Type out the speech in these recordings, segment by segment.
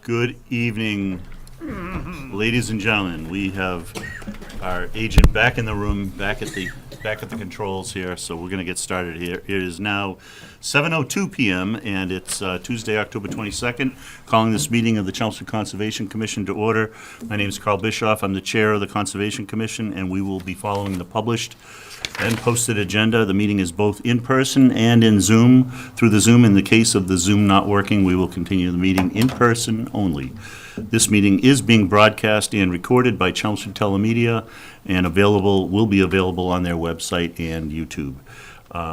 Good evening, ladies and gentlemen. We have our agent back in the room, back at the controls here, so we're going to get started here. It is now 7:02 p.m. and it's Tuesday, October 22nd. Calling this meeting of the Chelmsford Conservation Commission to order. My name is Carl Bischoff. I'm the chair of the Conservation Commission, and we will be following the published and posted agenda. The meeting is both in person and in Zoom. Through the Zoom, in the case of the Zoom not working, we will continue the meeting in person only. This meeting is being broadcast and recorded by Chelmsford Telemedia and will be available on their website and YouTube.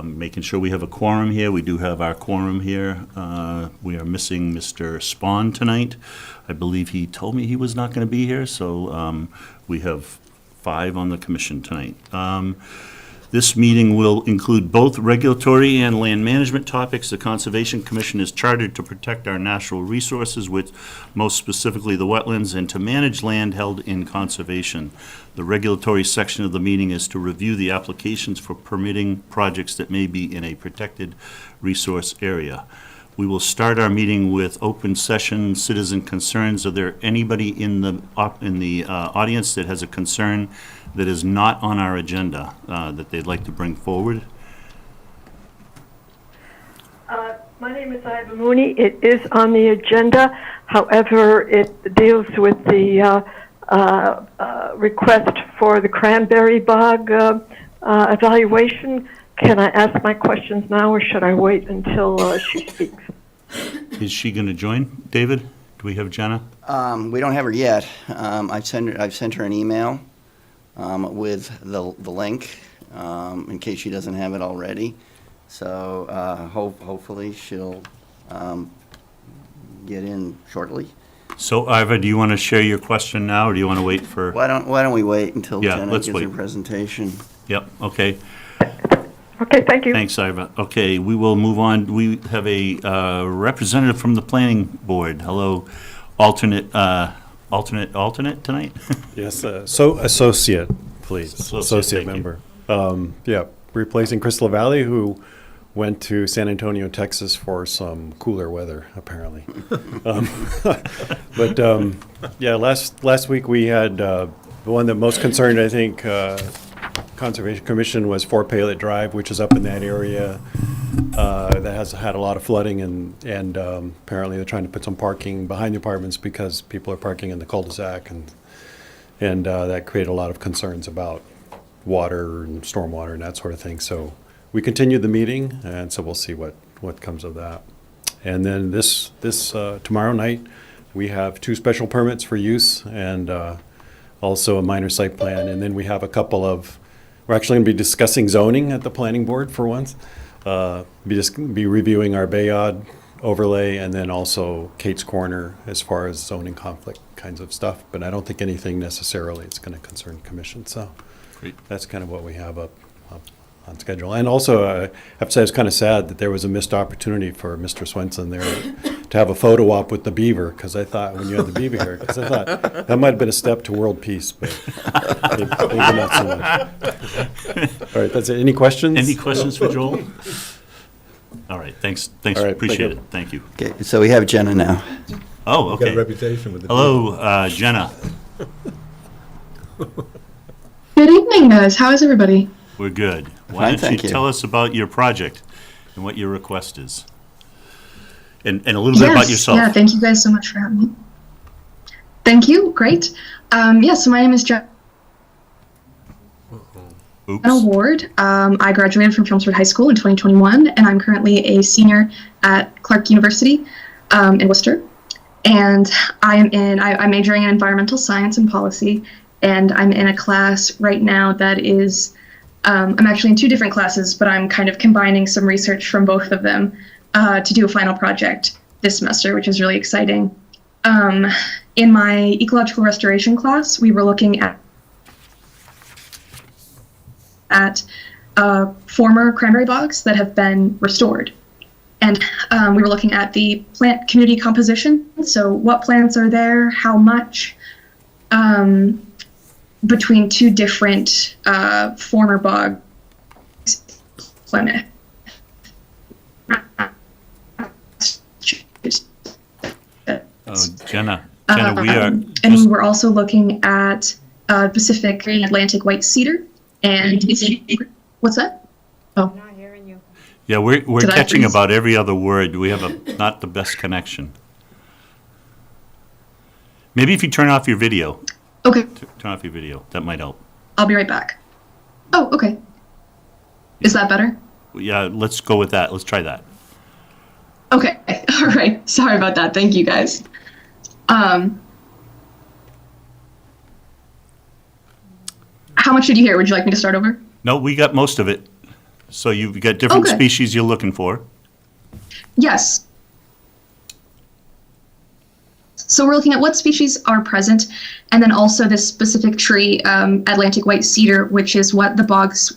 Making sure we have a quorum here. We do have our quorum here. We are missing Mr. Spahn tonight. I believe he told me he was not going to be here, so we have 5 on the commission tonight. This meeting will include both regulatory and land management topics. The Conservation Commission is chartered to protect our natural resources, with most specifically the wetlands, and to manage land held in conservation. The regulatory section of the meeting is to review the applications for permitting projects that may be in a protected resource area. We will start our meeting with open session citizen concerns. Are there anybody in the audience that has a concern that is not on our agenda that they'd like to bring forward? My name is Iva Mooney. It is on the agenda. However, it deals with the request for the cranberry bog evaluation. Can I ask my questions now, or should I wait until she speaks? Is she going to join, David? Do we have Jenna? We don't have her yet. I've sent her an email with the link in case she doesn't have it already. So hopefully she'll get in shortly. So, Iva, do you want to share your question now, or do you want to wait for? Why don't we wait until Jenna gives wait. her presentation? Yep. Okay. Okay, thank you. Thanks, Iva. Okay, we will move on. We have a representative from the planning board. Hello, alternate tonight? Yes, so associate, please. Associate, Member. Yeah, replacing Chris LaValle, who went to San Antonio, Texas for some cooler weather, apparently. Yeah, last week we had the one that most concerned, I think, Conservation Commission was 4 Palet Drive, which is up in that area that has had a lot of flooding, and apparently they're trying to put some parking behind the apartments because people are parking in the cul-de-sac, and that created a lot of concerns about water and stormwater and that sort of thing. So we continued the meeting, and so we'll see what comes of that. And then this tomorrow night, we have 2 special permits for use and also a minor site plan, and then we have a couple of. We're actually going to be discussing zoning at the planning board for once. Be reviewing our Bayard overlay, and then also Kate's Corner as far as zoning conflict kinds of stuff. But I don't think anything necessarily is going to concern commission. So Great. That's kind of what we have up on schedule. And also, I have to say, it's kind of sad that there was a missed opportunity for Mr. Swenson there to have a photo op with the beaver, because I thought, when you had the beaver here, because I thought that might have been a step to world peace, but maybe not so much. All right, that's it. Any questions? Any questions for Joel? All right, thanks, All right, appreciate it. Thank you. Okay, so we have Jenna now. Oh, Got a okay. reputation with the Hello, Jenna. Good evening, guys. How is everybody? We're good. Fine, Why don't thank you you. tell us about your project and what your request is? And a little bit about yourself. Yeah, thank you guys so much for having me. Thank you. Great. So my name is Jenna Oops. Ward. I graduated from Chelmsford High School in 2021, and I'm currently a senior at Clark University in Worcester. And I'm majoring in environmental science and policy, and I'm in a class right now that is, I'm actually in 2 different classes, but I'm kind of combining some research from both of them to do a final project this semester, which is really exciting. In my ecological restoration class, we were looking at former cranberry bogs that have been restored. And we were looking at the plant community composition. So what plants are there, how much, between 2 different former bogs, Plymouth. Jenna, we are And just, we were also looking at Pacific and Atlantic white cedar. And what's that? Oh, Not hearing you. yeah, we're Did I catching freeze? about every other word. We have not the best connection. Maybe if you turn off your video, okay. turn off your video, that might help. I'll be right back. Oh, okay. Is that better? Yeah, let's go with that. Let's try that. Okay. All right. Sorry about that. Thank you, guys. How much did you hear? Would you like me to start over? No, we got most of it. So you've got different Okay. species you're looking for. Yes. So we're looking at what species are present, and then also this specific tree, Atlantic white cedar, which is what the bogs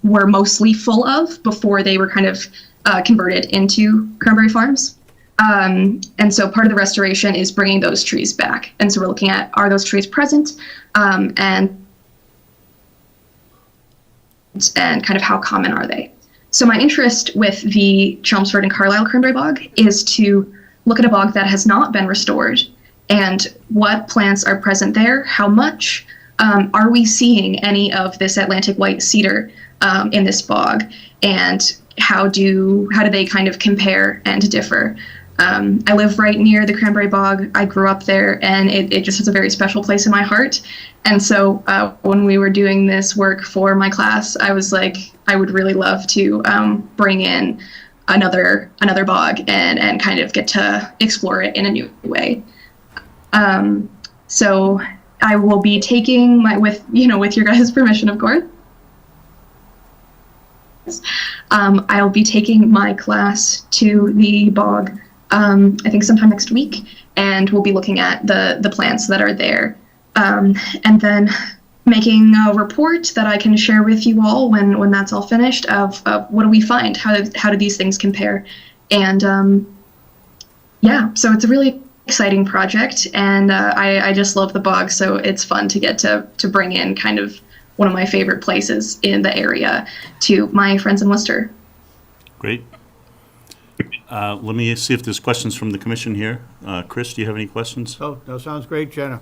were mostly full of before they were kind of converted into cranberry farms. And so part of the restoration is bringing those trees back. And so we're looking at, are those trees present, and kind of how common are they? So my interest with the Chelmsford and Carlisle cranberry bog is to look at a bog that has not been restored and what plants are present there, how much, are we seeing any of this Atlantic white cedar in this bog, and how do they kind of compare and differ? I live right near the cranberry bog. I grew up there, and it just has a very special place in my heart. And so when we were doing this work for my class, I was like, I would really love to bring in another bog and kind of get to explore it in a new way. So I will be taking with your guys' permission, of course. I'll be taking my class to the bog, I think sometime next week, and we'll be looking at the plants that are there, and then making a report that I can share with you all when that's all finished of what do we find, how do these things compare, and yeah, so it's a really exciting project, and I just love the bog, so it's fun to get to bring in kind of one of my favorite places in the area to my friends in Worcester. Great. Let me see if there's questions from the commission here. Chris, do you have any questions? Oh, that sounds great, Jenna.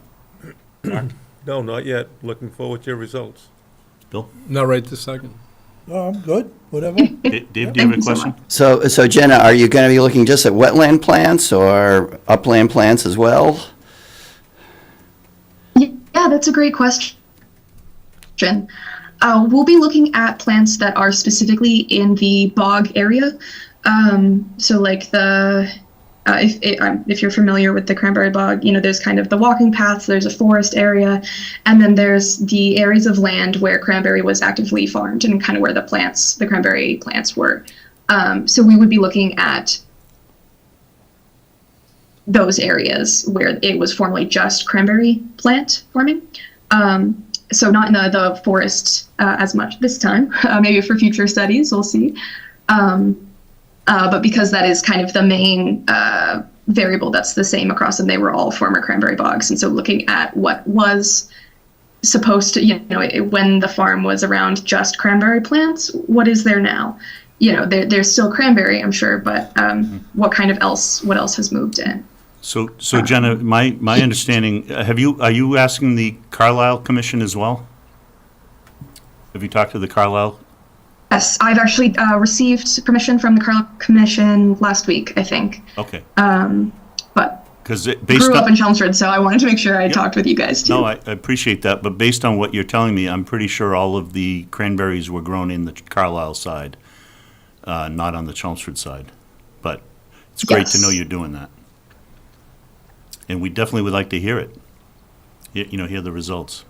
No, not yet. Looking forward to your results. Bill? Not right this second. No, I'm good, whatever. Dave, do you have a Thank you so question? much. So Jenna, are you going to be looking just at wetland plants or upland plants as well? Yeah, that's a great question. We'll be looking at plants that are specifically in the bog area. So like if you're familiar with the cranberry bog, there's kind of the walking paths, there's a forest area, and then there's the areas of land where cranberry was actively farmed and kind of where the cranberry plants were. So we would be looking at those areas where it was formerly just cranberry plant farming. So not in the forest as much this time, maybe for future studies, we'll see. But because that is kind of the main variable that's the same across them, they were all former cranberry bogs. And so looking at what was supposed to, when the farm was around just cranberry plants, what is there now? There's still cranberry, I'm sure, but what else has moved in? So Jenna, my understanding, are you asking the Carlisle Commission as well? Have you talked to the Carlisle? Yes, I've actually received permission from the Carlisle Commission last week, I think. Okay. But Because grew up in Chelmsford, so I wanted to make sure I talked with you guys too. No, I appreciate that, but based on what you're telling me, I'm pretty sure all of the cranberries were grown in the Carlisle side, not on the Chelmsford side. But it's great to know Yes. you're doing that. And we definitely would like to hear it, hear the results.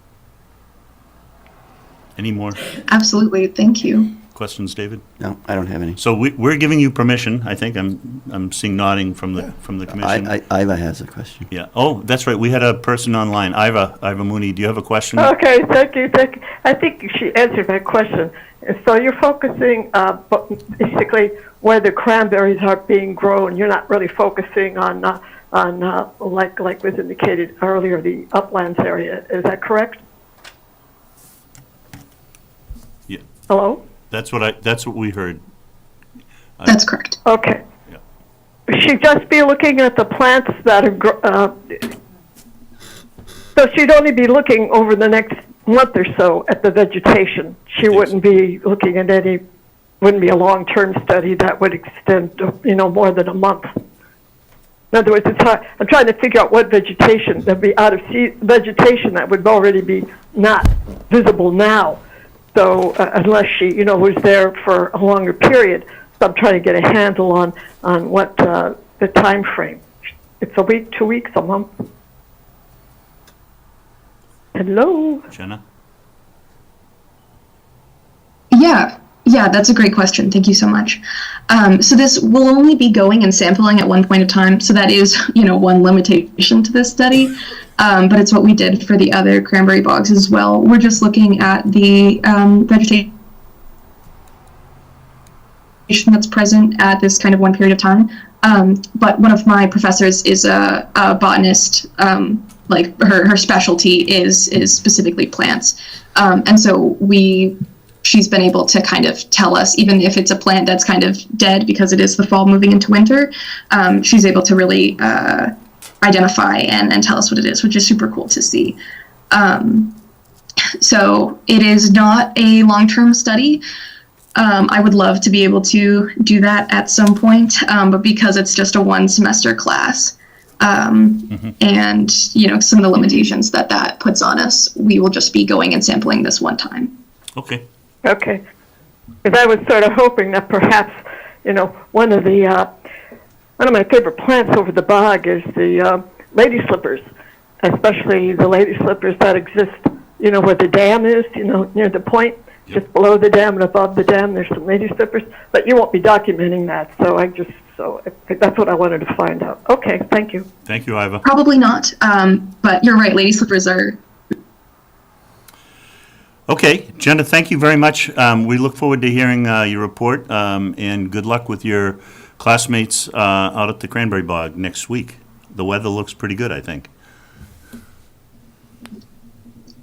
Any more Absolutely, thank you. questions, David? No, I don't have any. So we're giving you permission, I think. I'm seeing nodding from the commission. Iva has a question. Yeah. Oh, that's right. We had a person online. Iva Mooney, do you have a question? Okay, thank you. I think she answered my question. So you're focusing basically where the cranberries are being grown. You're not really focusing on like was indicated earlier, the uplands area. Is that correct? Yeah. Hello? That's what we heard. That's correct. Okay. Yeah. she just be looking at the plants that are, so she'd only be looking over the next month or so at the vegetation. She wouldn't be looking at wouldn't be a long-term study that would extend, more than a month. In other words, I'm trying to figure out what vegetation, there'd be vegetation that would already be not visible now. So unless she, was there for a longer period. So I'm trying to get a handle on what the time frame. It's a week, 2 weeks, a month. Hello? Jenna? Yeah, that's a great question. Thank you so much. So this will only be going and sampling at one point in time. So that is, one limitation to this study. But it's what we did for the other cranberry bogs as well. We're just looking at the vegetation that's present at this kind of one period of time. But one of my professors is a botanist. Like her specialty is specifically plants. And so she's been able to kind of tell us, even if it's a plant that's kind of dead because it is the fall moving into winter, she's able to really identify and tell us what it is, which is super cool to see. So it is not a long-term study. I would love to be able to do that at some point, but because it's just a one-semester class, and some of the limitations that puts on us, we will just be going and sampling this one time. Okay. Okay. Because I was sort of hoping that perhaps, one of my favorite plants over the bog is the lady slippers, especially the lady slippers that exist, where the dam is, near the point. Yep. Just below the dam and above the dam, there's some lady slippers, but you won't be documenting that. So that's what I wanted to find out. Okay, thank you. Thank you, Iva. Probably not, but you're right. Lady slippers are. Okay, Jenna, thank you very much. We look forward to hearing your report, and good luck with your classmates out at the Cranberry Bog next week. The weather looks pretty good, I think.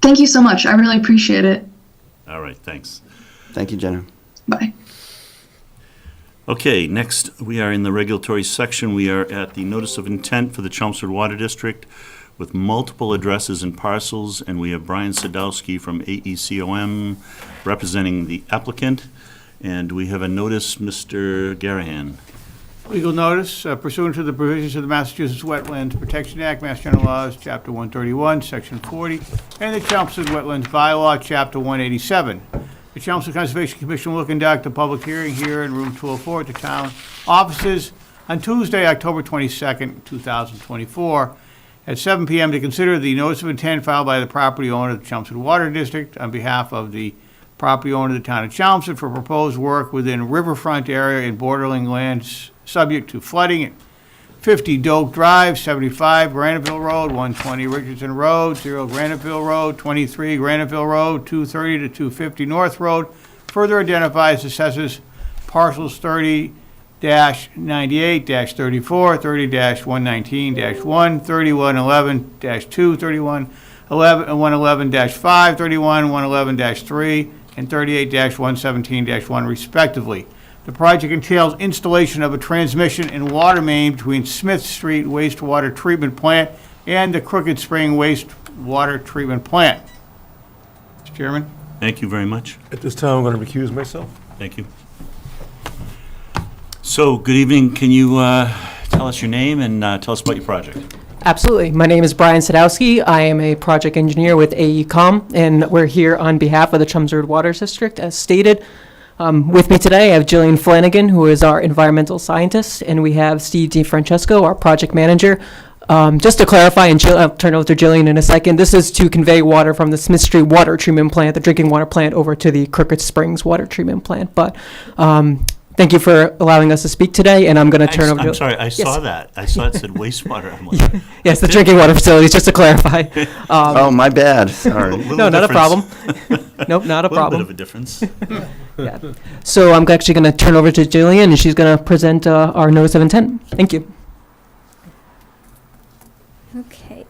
Thank you so much. I really appreciate it. All right, thanks. Thank you, Jenna. Bye. Okay, next we are in the regulatory section. We are at the notice of intent for the Chelmsford Water District with multiple addresses and parcels, and we have Brian Sadowski from AECOM representing the applicant, and we have a notice, Mr. Garahan. Legal notice pursuant to the provisions of the Massachusetts Wetlands Protection Act, Mass General Laws, Chapter 131, Section 40, and the Chelmsford Wetlands Bylaw, Chapter 187. The Chelmsford Conservation Commission will conduct a public hearing here in room 204 at the town offices on Tuesday, October 22nd, 2024, at 7 p.m. to consider the notice of intent filed by the property owner of the Chelmsford Water District on behalf of the property owner of the town of Chelmsford for proposed work within riverfront area and bordering lands subject to flooding at 50 Doak Drive, 75 Graniteville Road, 120 Richardson Road, 0 Graniteville Road, 23 Graniteville Road, 230 to 250 North Road. Further identifies assesses parcels 30-98-34, 30-119-1, 3111-2, 3111-5, 3111-3, and 38-117-1 respectively. The project entails installation of a transmission and water main between Smith Street Wastewater Treatment Plant and the Crooked Spring Wastewater Treatment Plant. Mr. Chairman? Thank you very much. At this time, I'm going to recuse myself. Thank you. So, good evening. Can you tell us your name and tell us about your project? Absolutely. My name is Brian Sadowski. I am a project engineer with AECOM, and we're here on behalf of the Chelmsford Water District, as stated. With me today, I have Jillian Flanagan, who is our environmental scientist, and we have Steve DeFrancesco, our project manager. Just to clarify, and I'll turn it over to Jillian in a second, this is to convey water from the Smith Street Water Treatment Plant, the drinking water plant, over to the Crooked Springs Water Treatment Plant. But thank you for allowing us to speak today, and I'm going to turn over to... I'm sorry, I saw Yes. that. I saw it said wastewater. I'm like, Yes, the drinking water facilities, just to clarify. Oh, my bad. Sorry. No, not a problem. Nope, not a A little bit problem. of a difference. Yeah. So I'm actually going to turn over to Jillian, and she's going to present our notice of intent. Thank you. Okay.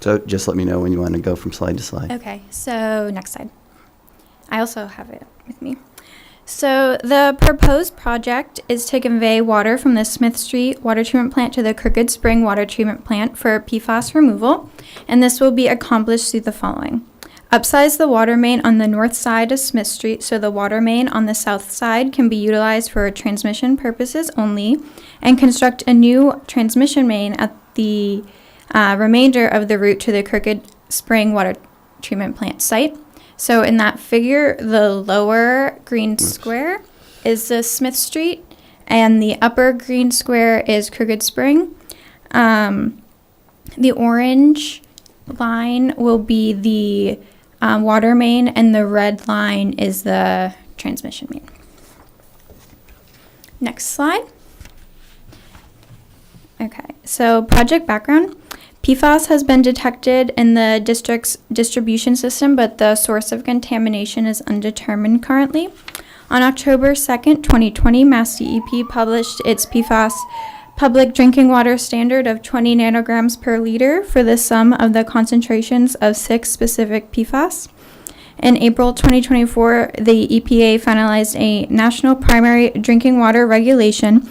So just let me know when you want to go from slide to slide. Okay, so next slide. I also have it with me. So the proposed project is to convey water from the Smith Street water treatment plant to the Crooked Spring water treatment plant for PFAS removal, and this will be accomplished through the following. Upsize the water main on the north side of Smith Street so the water main on the south side can be utilized for transmission purposes only, and construct a new transmission main at the remainder of the route to the Crooked Spring water treatment plant site. So in that figure, the lower green square is the Smith Street, and the upper green square is Crooked Spring. The orange line will be the water main, and the red line is the transmission main. Next slide. Okay, so project background. PFAS has been detected in the district's distribution system, but the source of contamination is undetermined currently. On October 2nd, 2020, Mass DEP published its PFAS public drinking water standard of 20 nanograms per liter for the sum of the concentrations of 6 specific PFAS. In April 2024, the EPA finalized a national primary drinking water regulation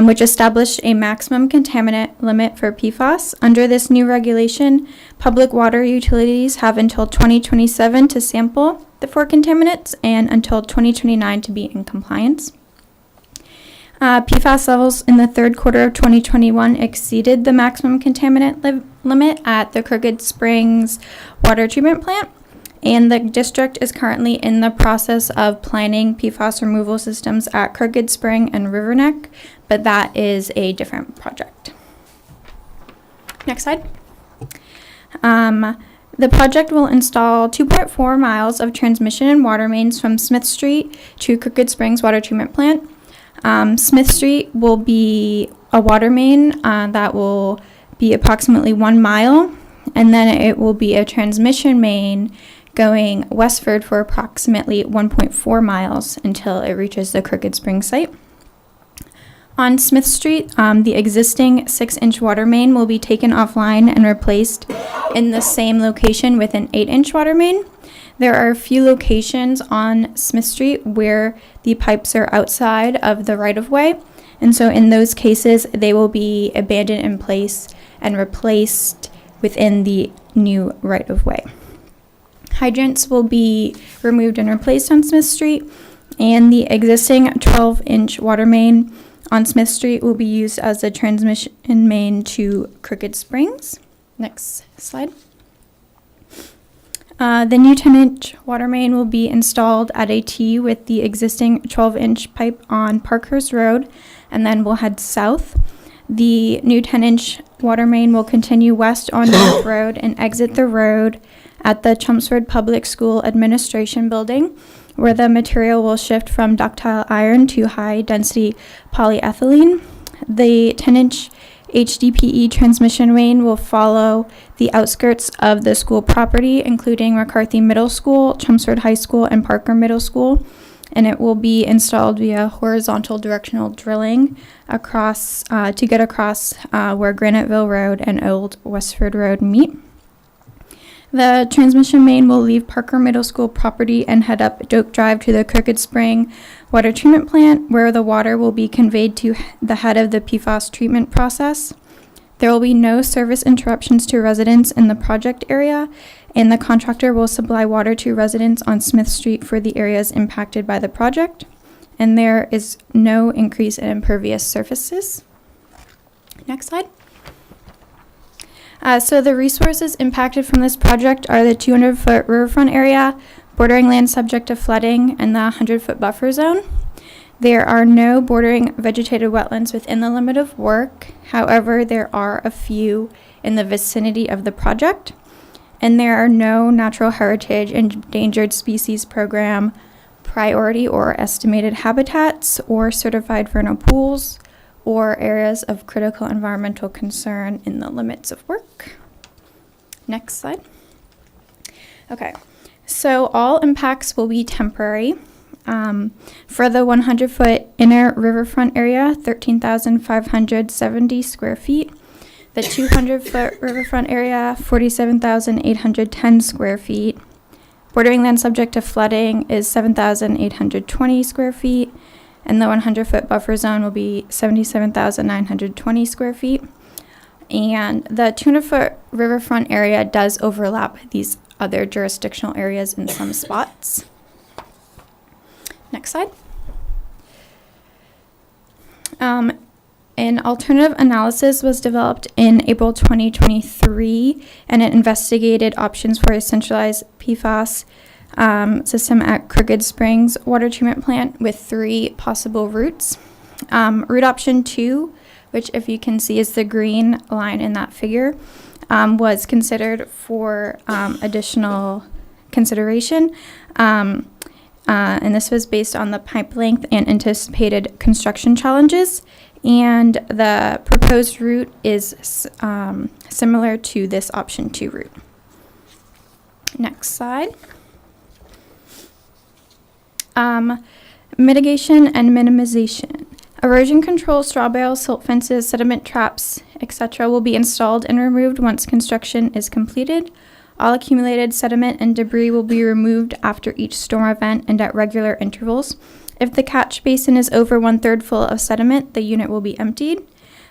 which established a maximum contaminant limit for PFAS. Under this new regulation, public water utilities have until 2027 to sample the 4 contaminants and until 2029 to be in compliance. PFAS levels in the third quarter of 2021 exceeded the maximum contaminant limit at the Crooked Springs water treatment plant, and the district is currently in the process of planning PFAS removal systems at Crooked Spring and River Neck, but that is a different project. Next slide. The project will install 2.4 miles of transmission and water mains from Smith Street to Crooked Springs water treatment plant. Smith Street will be a water main that will be approximately 1 mile, and then it will be a transmission main going westward for approximately 1.4 miles until it reaches the Crooked Springs site. On Smith Street, the existing 6-inch water main will be taken offline and replaced in the same location with an 8-inch water main. There are a few locations on Smith Street where the pipes are outside of the right-of-way, and so in those cases, they will be abandoned in place and replaced within the new right-of-way. Hydrants will be removed and replaced on Smith Street, and the existing 12-inch water main on Smith Street will be used as the transmission main to Crooked Springs. Next slide. The new 10-inch water main will be installed at a T with the existing 12-inch pipe on Parkhurst Road, and then we'll head south. The new 10-inch water main will continue west on North Road and exit the road at the Chelmsford Public School Administration Building, where the material will shift from ductile iron to high-density polyethylene. The 10-inch HDPE transmission main will follow the outskirts of the school property, including McCarthy Middle School, Chelmsford High School, and Parker Middle School, and it will be installed via horizontal directional drilling across to get across where Graniteville Road and Old Westford Road meet. The transmission main will leave Parker Middle School property and head up Doak Drive to the Crooked Spring water treatment plant, where the water will be conveyed to the head of the PFAS treatment process. There will be no service interruptions to residents in the project area, and the contractor will supply water to residents on Smith Street for the areas impacted by the project, and there is no increase in impervious surfaces. Next slide. So the resources impacted from this project are the 200-foot riverfront area, bordering land subject to flooding, and the 100-foot buffer zone. There are no bordering vegetated wetlands within the limit of work. However, there are a few in the vicinity of the project, and there are no natural heritage endangered species program priority or estimated habitats or certified vernal pools or areas of critical environmental concern in the limits of work. Next slide. Okay, so all impacts will be temporary. For the 100-foot inner riverfront area, 13,570 square feet. The 200-foot riverfront area, 47,810 square feet. Bordering land subject to flooding is 7,820 square feet, and the 100-foot buffer zone will be 77,920 square feet. And the 200-foot riverfront area does overlap these other jurisdictional areas in some spots. Next slide. An alternative analysis was developed in April 2023, and it investigated options for a centralized PFAS system at Crooked Springs Water Treatment Plant with 3 possible routes. Route option 2, which if you can see is the green line in that figure, was considered for additional consideration. And this was based on the pipe length and anticipated construction challenges. And the proposed route is similar to this option 2 route. Next slide. Mitigation and minimization. Erosion control, straw bales, silt fences, sediment traps, etc. will be installed and removed once construction is completed. All accumulated sediment and debris will be removed after each storm event and at regular intervals. If the catch basin is over 1/3 full of sediment, the unit will be emptied.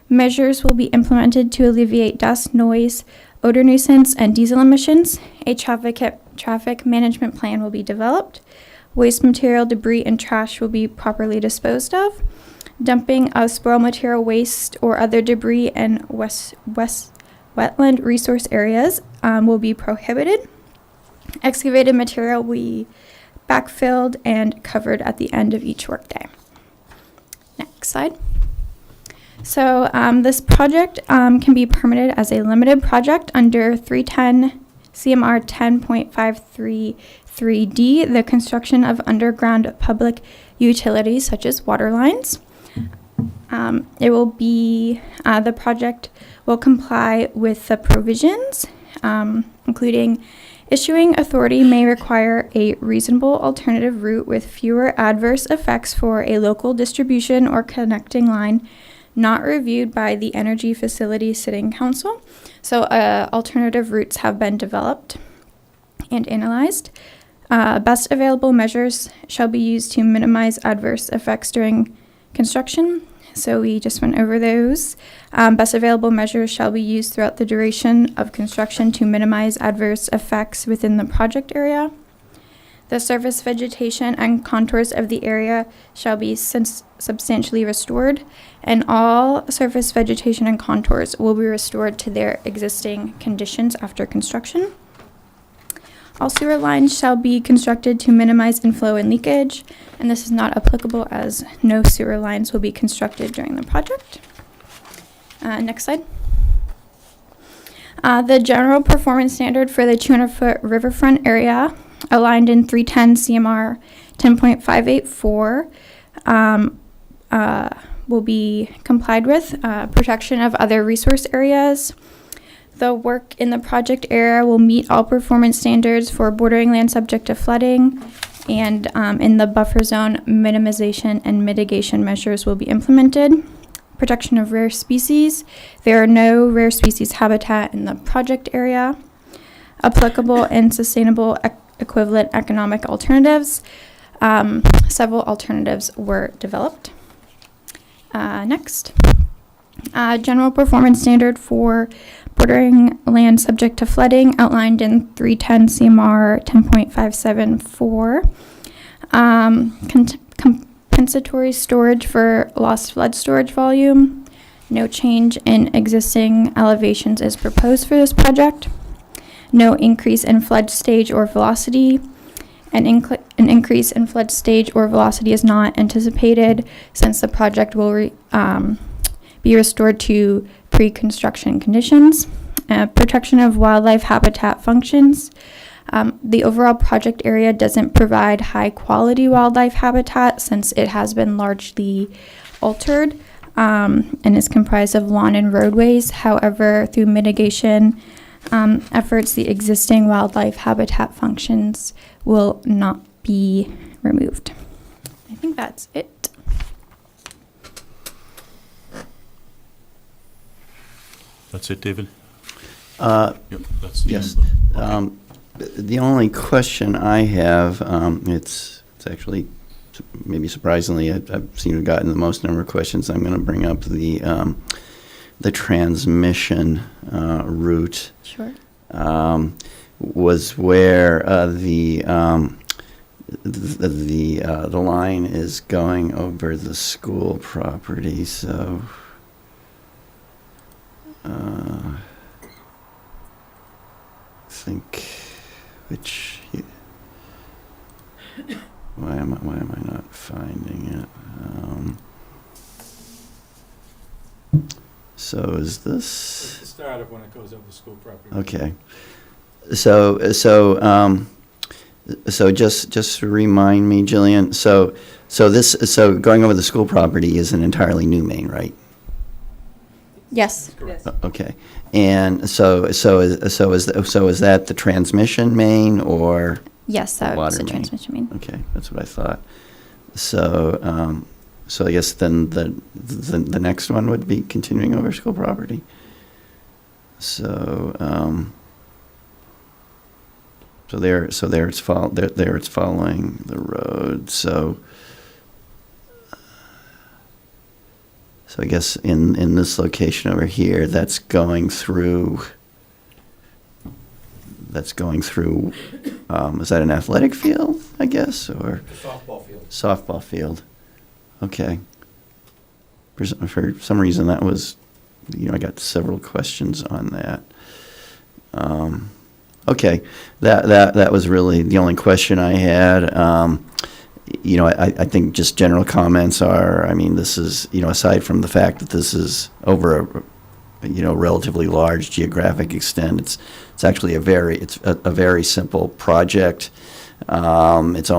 Measures will be implemented to alleviate dust, noise, odor nuisance, and diesel emissions. A traffic management plan will be developed. Waste material, debris, and trash will be properly disposed of. Dumping of spoil material, waste, or other debris in wetland resource areas will be prohibited. Excavated material will be backfilled and covered at the end of each workday. Next slide. So this project can be permitted as a limited project under 310 CMR 10.533D, the construction of underground public utilities such as water lines. It will be, the project will comply with the provisions, including issuing authority may require a reasonable alternative route with fewer adverse effects for a local distribution or connecting line not reviewed by the Energy Facility Sitting Council. So alternative routes have been developed and analyzed. Best available measures shall be used to minimize adverse effects during construction. So we just went over those. Best available measures shall be used throughout the duration of construction to minimize adverse effects within the project area. The surface vegetation and contours of the area shall be substantially restored, and all surface vegetation and contours will be restored to their existing conditions after construction. All sewer lines shall be constructed to minimize inflow and leakage, and this is not applicable as no sewer lines will be constructed during the project. Next slide. The general performance standard for the 200-foot riverfront area, aligned in 310 CMR 10.584, will be complied with. Protection of other resource areas. The work in the project area will meet all performance standards for bordering land subject to flooding, and in the buffer zone, minimization and mitigation measures will be implemented. Protection of rare species. There are no rare species habitat in the project area. Applicable and sustainable equivalent economic alternatives. Several alternatives were developed. Next. General performance standard for bordering land subject to flooding, outlined in 310 CMR 10.574. Compensatory storage for lost flood storage volume. No change in existing elevations is proposed for this project. No increase in flood stage or velocity. An increase in flood stage or velocity is not anticipated since the project will be restored to pre-construction conditions. Protection of wildlife habitat functions. The overall project area doesn't provide high quality wildlife habitat since it has been largely altered and is comprised of lawn and roadways. However, through mitigation efforts, the existing wildlife habitat functions will not be removed. I think that's it. That's it, David? Uh, Yep, that's the Yes. end. Okay. The only question I have, it's actually maybe surprisingly, I've seem to have gotten the most number of questions. I'm going to bring up the transmission route. Sure. Was where the line is going over the school property. So. I think which. Why am I not finding it? So is this? It's the start of when it goes over the school property. Okay. So just to remind me, Jillian. So going over the school property is an entirely new main, right? Yes. Okay. And so is that the transmission main or? Yes, that was Water the main. transmission main. Okay, that's what I thought. So, I guess then the next one would be continuing over school property. So, there it's following the road. So I guess in this location over here, that's going through. Is that an athletic field, I guess, or? Softball field. Softball field. Okay. For some reason, that was, I got several questions on that. Okay, that was really the only question I had. I think just general comments are, this is, aside from the fact that this is over a relatively large geographic extent. It's actually a very simple project. It's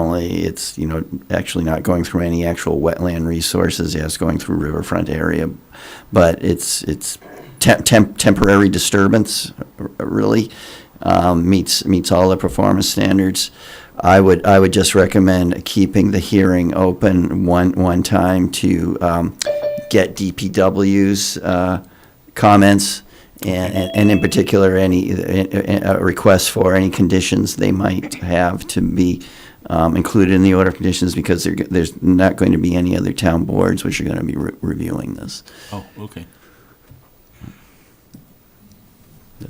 actually not going through any actual wetland resources. Yeah, it's going through riverfront area, but it's temporary disturbance. Really meets all the performance standards. I would just recommend keeping the hearing open one time to get DPW's comments, and in particular any requests for any conditions they might have to be included in the order of conditions, because there's not going to be any other town boards which are going to be reviewing this. Oh, okay.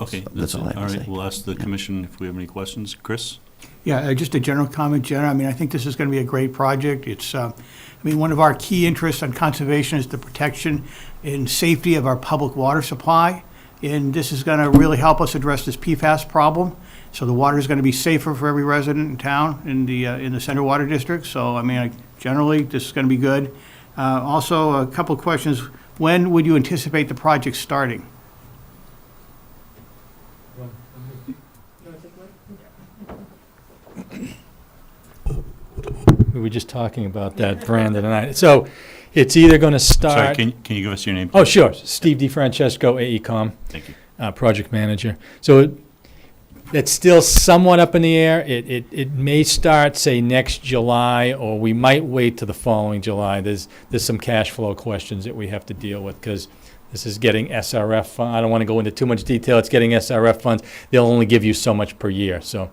Okay, That's all I have to all say. right, we'll ask the commission if we have any questions. Chris? Yeah, just a general comment, Jen. I think this is going to be a great project. It's, one of our key interests on conservation is the protection and safety of our public water supply. And this is going to really help us address this PFAS problem. So the water is going to be safer for every resident in town in the Center Water District. So, generally, this is going to be good. Also, a couple of questions. When would you anticipate the project starting? We were just talking about that, Brandon and I. So it's either going to Sorry, start. can you give us your name? Oh, sure. Steve DeFrancesco, AECom, Thank you. project manager. So it's still somewhat up in the air. It may start, say, next July, or we might wait to the following July. There's some cash flow questions that we have to deal with, because this is getting SRF funds. I don't want to go into too much detail. It's getting SRF funds. They'll only give you so much per year. So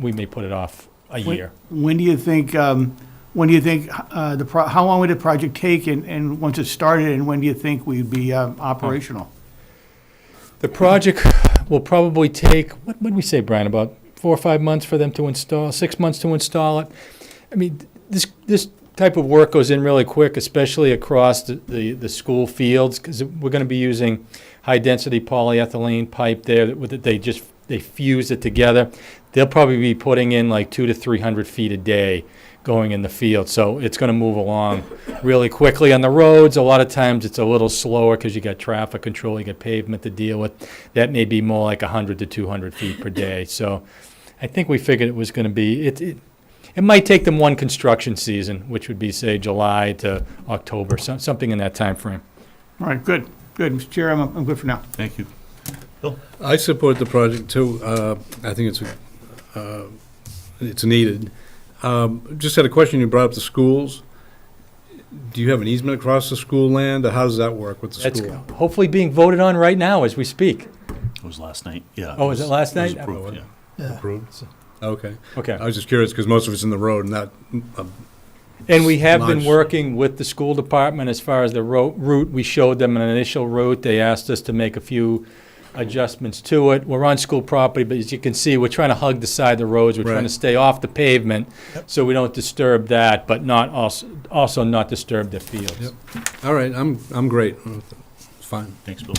we may put it off a year. When do you think, how long would the project take, and once it started, and when do you think we'd be operational? The project will probably take, what would we say, Brian, about 4 or 5 months for them to install, 6 months to install it? This type of work goes in really quick, especially across the school fields, because we're going to be using high-density polyethylene pipe there. They fuse it together. They'll probably be putting in like 200 to 300 feet a day going in the field. So it's going to move along really quickly. On the roads, a lot of times it's a little slower because you got traffic control, you got pavement to deal with. That may be more like 100 to 200 feet per day. So I think we figured it was going to be, it might take them one construction season, which would be, say, July to October, something in that time frame. All right, good. Mr. Chair, I'm good for now. Thank you. I support the project too. I think it's needed. Just had a question. You brought up the schools. Do you have an easement across the school land, or how does that work with the That's school? hopefully being voted on right now as we speak. It was last night, yeah. Oh, was it last night? It was approved, yeah. approved? Okay. Okay. I was just curious, because most of it's in the road, not, And we have been Large. working with the school department as far as the route. We showed them an initial route. They asked us to make a few adjustments to it. We're on school property, but as you can see, we're trying to hug the side of the roads. We're trying to Right. stay off the pavement so we don't disturb that, but not also not disturb the fields. Yep. all right, I'm great. It's fine. Thanks, Bill.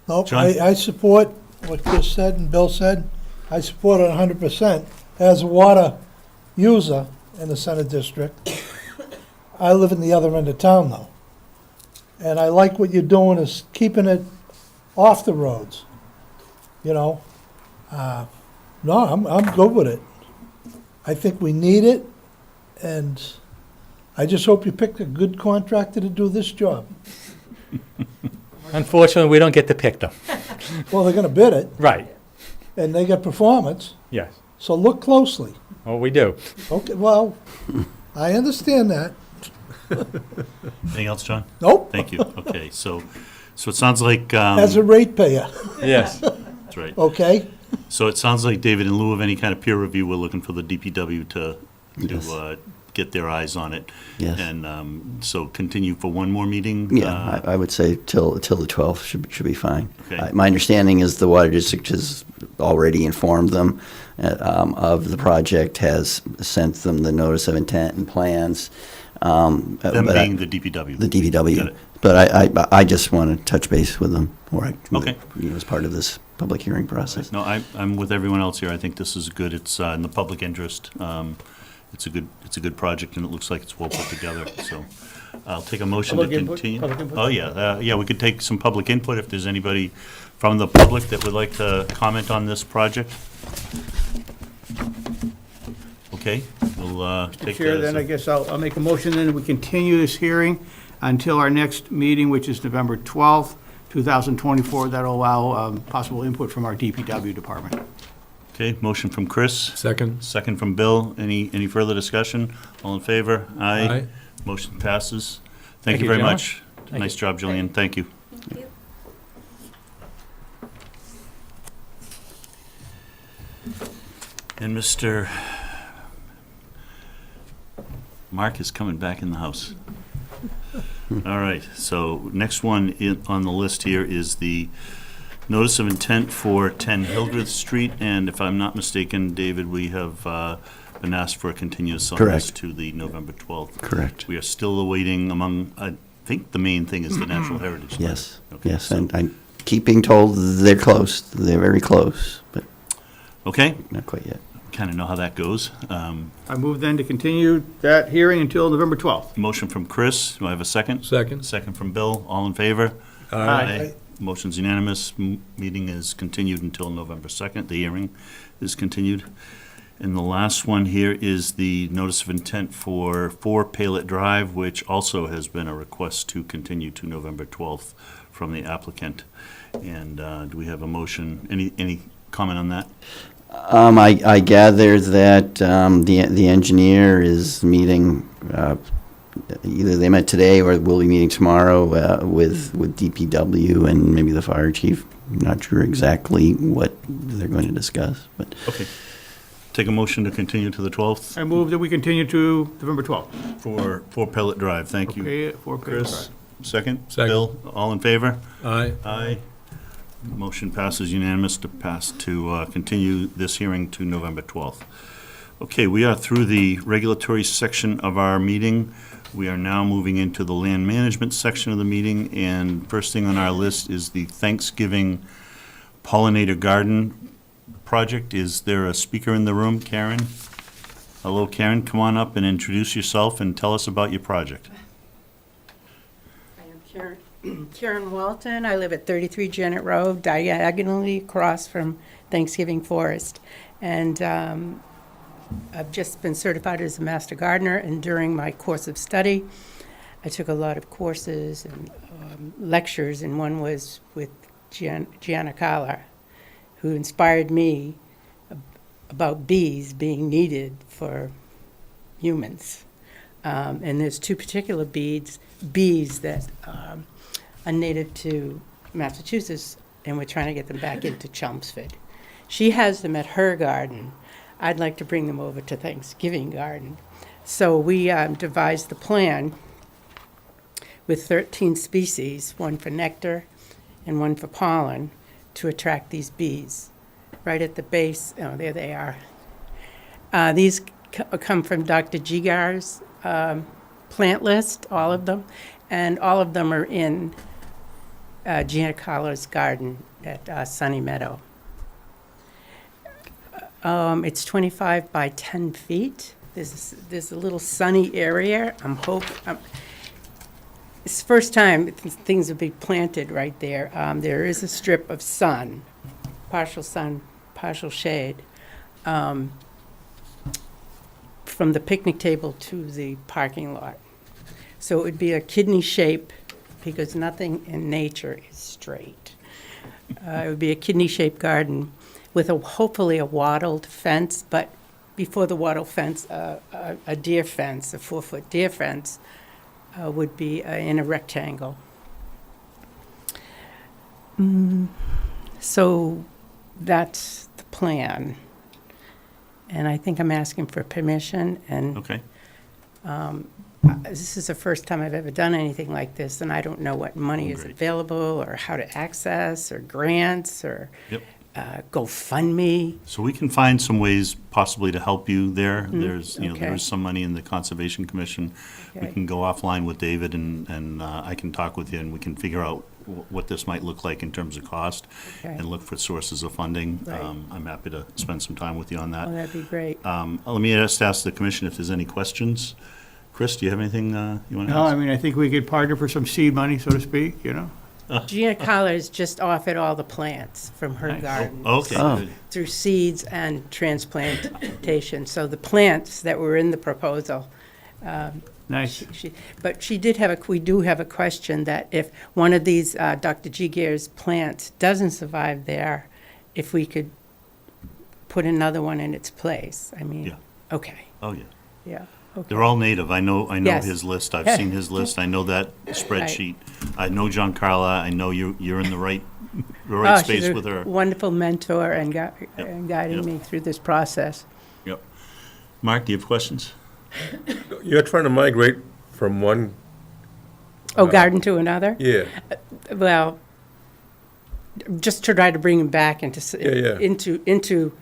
No, John? I support what Chris said and Bill said. I support it 100%. As a water user in the Center District, I live in the other end of town, though. And I like what you're doing is keeping it off the roads, you know? No, I'm good with it. I think we need it, and I just hope you picked a good contractor to do this job. Unfortunately, we don't get to pick them. Well, they're gonna bid it, Right, and they get performance, yes. so look closely. Well, we do. Okay, well, I understand that. Anything else, John? Nope, Thank you. Okay, so it sounds like, as a ratepayer, Yes. that's right. okay? So it sounds like, David, in lieu of any kind of peer review, we're looking for the DPW to Yes. get their eyes on it. Yes. And so continue for one more meeting? Yeah, I would say till the 12th should be fine. Okay. My understanding is the Water District has already informed them of the project, has sent them the notice of intent and plans. Them but being the DPW? The Got DPW. it. But I just want to touch base with them, Okay. as part of this public hearing process. No, I'm with everyone else here. I think this is good. It's in the public interest. It's a good project, and it looks like it's well put together, so I'll take a motion to Public input? continue. Public input? Oh, yeah, we could take some public input if there's anybody from the public that would like to comment on this project. Okay, we'll take that Chair, as then a- I guess I'll make a motion then that we continue this hearing until our next meeting, which is November 12th, 2024. That'll allow possible input from our DPW department. Okay, motion from Chris, Second? second from Bill. Any further discussion? All in favor? Aye. Motion passes. Thank Thank you you, very gentlemen. much. Nice job, Jillian. Thank you. And Mr. Mark is coming back in the house. All right, so next one on the list here is the notice of intent for 10 Hildreth Street, and if I'm not mistaken, David, we have been asked for a continuous on this Correct. to the November 12th. Correct. We are still awaiting I think the main thing is the natural heritage. Letter. Yes, Okay, yes, so- and I keep being told they're close. They're very close, but Okay, not quite yet. kind of know how that goes. I move then to continue that hearing until November 12th. Motion from Chris, do I have a second? Second? Second from Bill, all in favor? Aye. Motion's unanimous, meeting is continued until November 2nd, the hearing is continued. And the last one here is the notice of intent for 4 Palet Drive, which also has been a request to continue to November 12th from the applicant. And do we have a motion? Any comment on that? I gather that the engineer is meeting, either they met today or will be meeting tomorrow with DPW and maybe the fire chief. I'm not sure exactly what they're going to discuss, but Okay. Take a motion to continue to the 12th I move that we continue to November 12th. for 4 Pellet Drive. Thank you. Okay, for Chris, second? Second. Bill, all in favor? Aye. Aye. Motion passes unanimous to continue this hearing to November 12th. Okay, we are through the regulatory section of our meeting. We are now moving into the land management section of the meeting, and first thing on our list is the Thanksgiving Pollinator Garden project. Is there a speaker in the room? Karen? Hello, Karen. Come on up and introduce yourself and tell us about your project. I am Karen Walton. I live at 33 Janet Road, diagonally across from Thanksgiving Forest. And I've just been certified as a master gardener, and during my course of study, I took a lot of courses and lectures, and one was with Gianna Collar, who inspired me about bees being needed for humans. And there's two particular bees that are native to Massachusetts, and we're trying to get them back into Chelmsford. She has them at her garden. I'd like to bring them over to Thanksgiving garden. So we devised the plan with 13 species, one for nectar and one for pollen, to attract these bees. Right at the base, oh, there they are. These come from Dr. Jigar's plant list, all of them, and all of them are in Gina Collar's garden at Sunny Meadow. It's 25 by 10 feet. There's a little sunny area. It's the first time things will be planted right there. There is a strip of sun, partial shade, from the picnic table to the parking lot. So it would be a kidney shape, because nothing in nature is straight. It would be a kidney-shaped garden with hopefully a wattled fence, but before the wattled fence, a deer fence, a 4-foot deer fence, would be in a rectangle. So that's the plan. And I think I'm asking for permission, and Okay. This is the first time I've ever done anything like this, and I don't know what money is Great. available, or how to access, or grants, or Yep. GoFundMe. So we can find some ways possibly to help you there. There's, okay. there is some money in the Conservation Commission. We Okay. can go offline with David and I can talk with you and we can figure out what this might look like in terms of cost Okay. and look for sources of funding. Right. I'm happy to spend some time with you on Oh, that. that'd be great. Let me just ask the commission if there's any questions. Chris, do you have anything you want to No, I ask? mean, I think we could partner for some seed money, so to speak, you know? Gina Collar's just offered all the plants from her garden. Okay, Oh. good. Through seeds and transplantation. So the plants that were in the proposal, Nice. but we do have a question that if one of these Dr. Giger's plants doesn't survive there, if we could put another one in its place. I mean, Yeah. okay, Oh, yeah. yeah. Okay. They're all native. I know Yes. his list. I've seen his list. I know that spreadsheet. I know John Carla. I know you're in the right Oh, space she's a with her. wonderful mentor and guiding Yep. me through this process. Yep. Mark, do you have questions? You're trying to migrate from one, Oh, garden to another? yeah, Well, just to try to bring them back into Yeah. into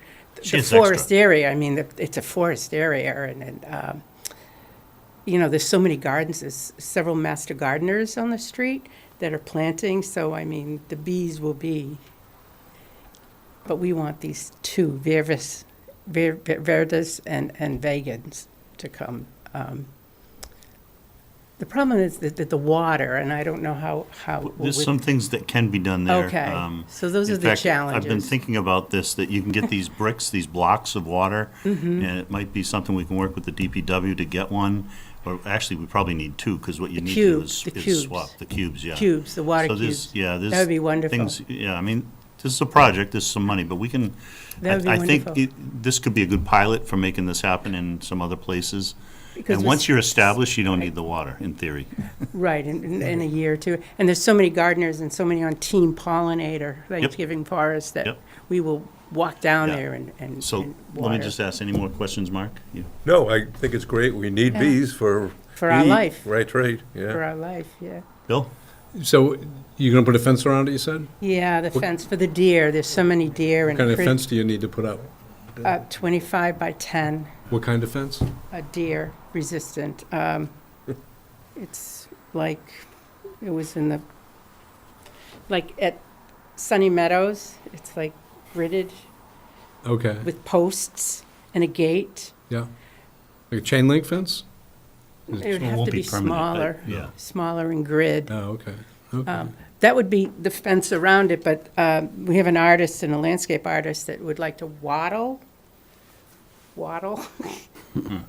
She the has forest extra. area. I mean, it's a forest area, and there's so many gardens. There's several master gardeners on the street that are planting. So I mean, the bees will be. But we want these two Verdas and vegans to come. The problem is that the water, and I don't know how. There's some things that can be done there. Okay. So those are the I've been challenges. thinking about this, that you can get these bricks, these blocks of water, Mm-hmm. and it might be something we can work with the DPW to get one. Or actually, we probably need two, because what you need to do is cubes. swap the cubes, yeah. Cubes, the water So cubes. there's That would be wonderful. things, yeah, I mean, this is a project, this is some money, but we can, That would be I think wonderful. this could be a good pilot for making this happen in some other places. Because And we're once you're established, you don't need the water, in theory. Right, in a year or two. And there's so many gardeners and so many on Team Pollinator, Thanksgiving Forest, that Yep. we will walk down Yeah. there and So and let me water. just ask, any more questions, Mark? You- no, I think it's great, we need Yeah. bees for. For our meat. life. Right, For yeah. our life, yeah. Bill? So you're going to put a fence around it, you said? Yeah, the fence for the deer, there's so many deer What and kind of fence do you need to put up? 25 by 10, What kind of fence? deer resistant. It's like, it was like at Sunny Meadows, it's like gridded Okay, with posts and a gate. yeah. Like a chain link fence? It would It have won't to be be permanent, but, smaller, yeah. smaller and grid. Oh, okay, okay. That would be the fence around it, but we have an artist and a landscape artist that would like to wattle.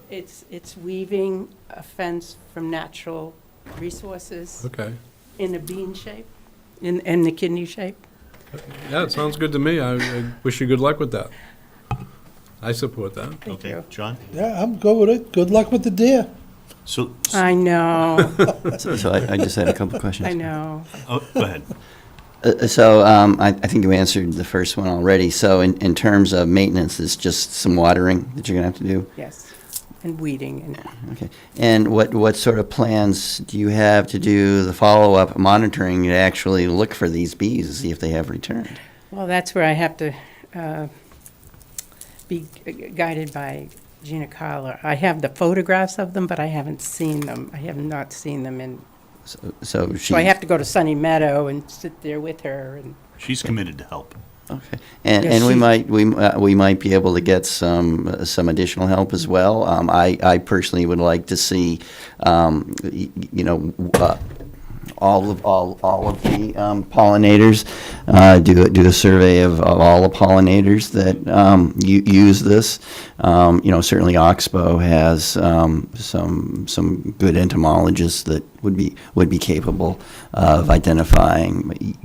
It's weaving a fence from natural resources Okay. in a bean shape, in the kidney shape. Yeah, it sounds good to me. I wish you good luck with that. I support that. Thank Okay, you. John? Yeah, I'm good with it. Good luck with the deer. So, I know, So I just had a couple of questions. I know. oh, go ahead. I think you answered the first one already. So in terms of maintenance, it's just some watering that you're going to have to do? Yes, and weeding and. Okay. And what sort of plans do you have to do the follow-up monitoring to actually look for these bees and see if they have returned? Well, that's where I have to be guided by Gina Collar. I have the photographs of them, but I haven't seen them. I have not seen them in. So I have to go to Sunny Meadow and sit there with her. And She's committed to help. Okay, and Yes, we might be able to get some additional help as well. I personally would like to see, all of the pollinators, do a survey of all the pollinators that use this. Certainly Oxbow has some good entomologists that would be capable of identifying,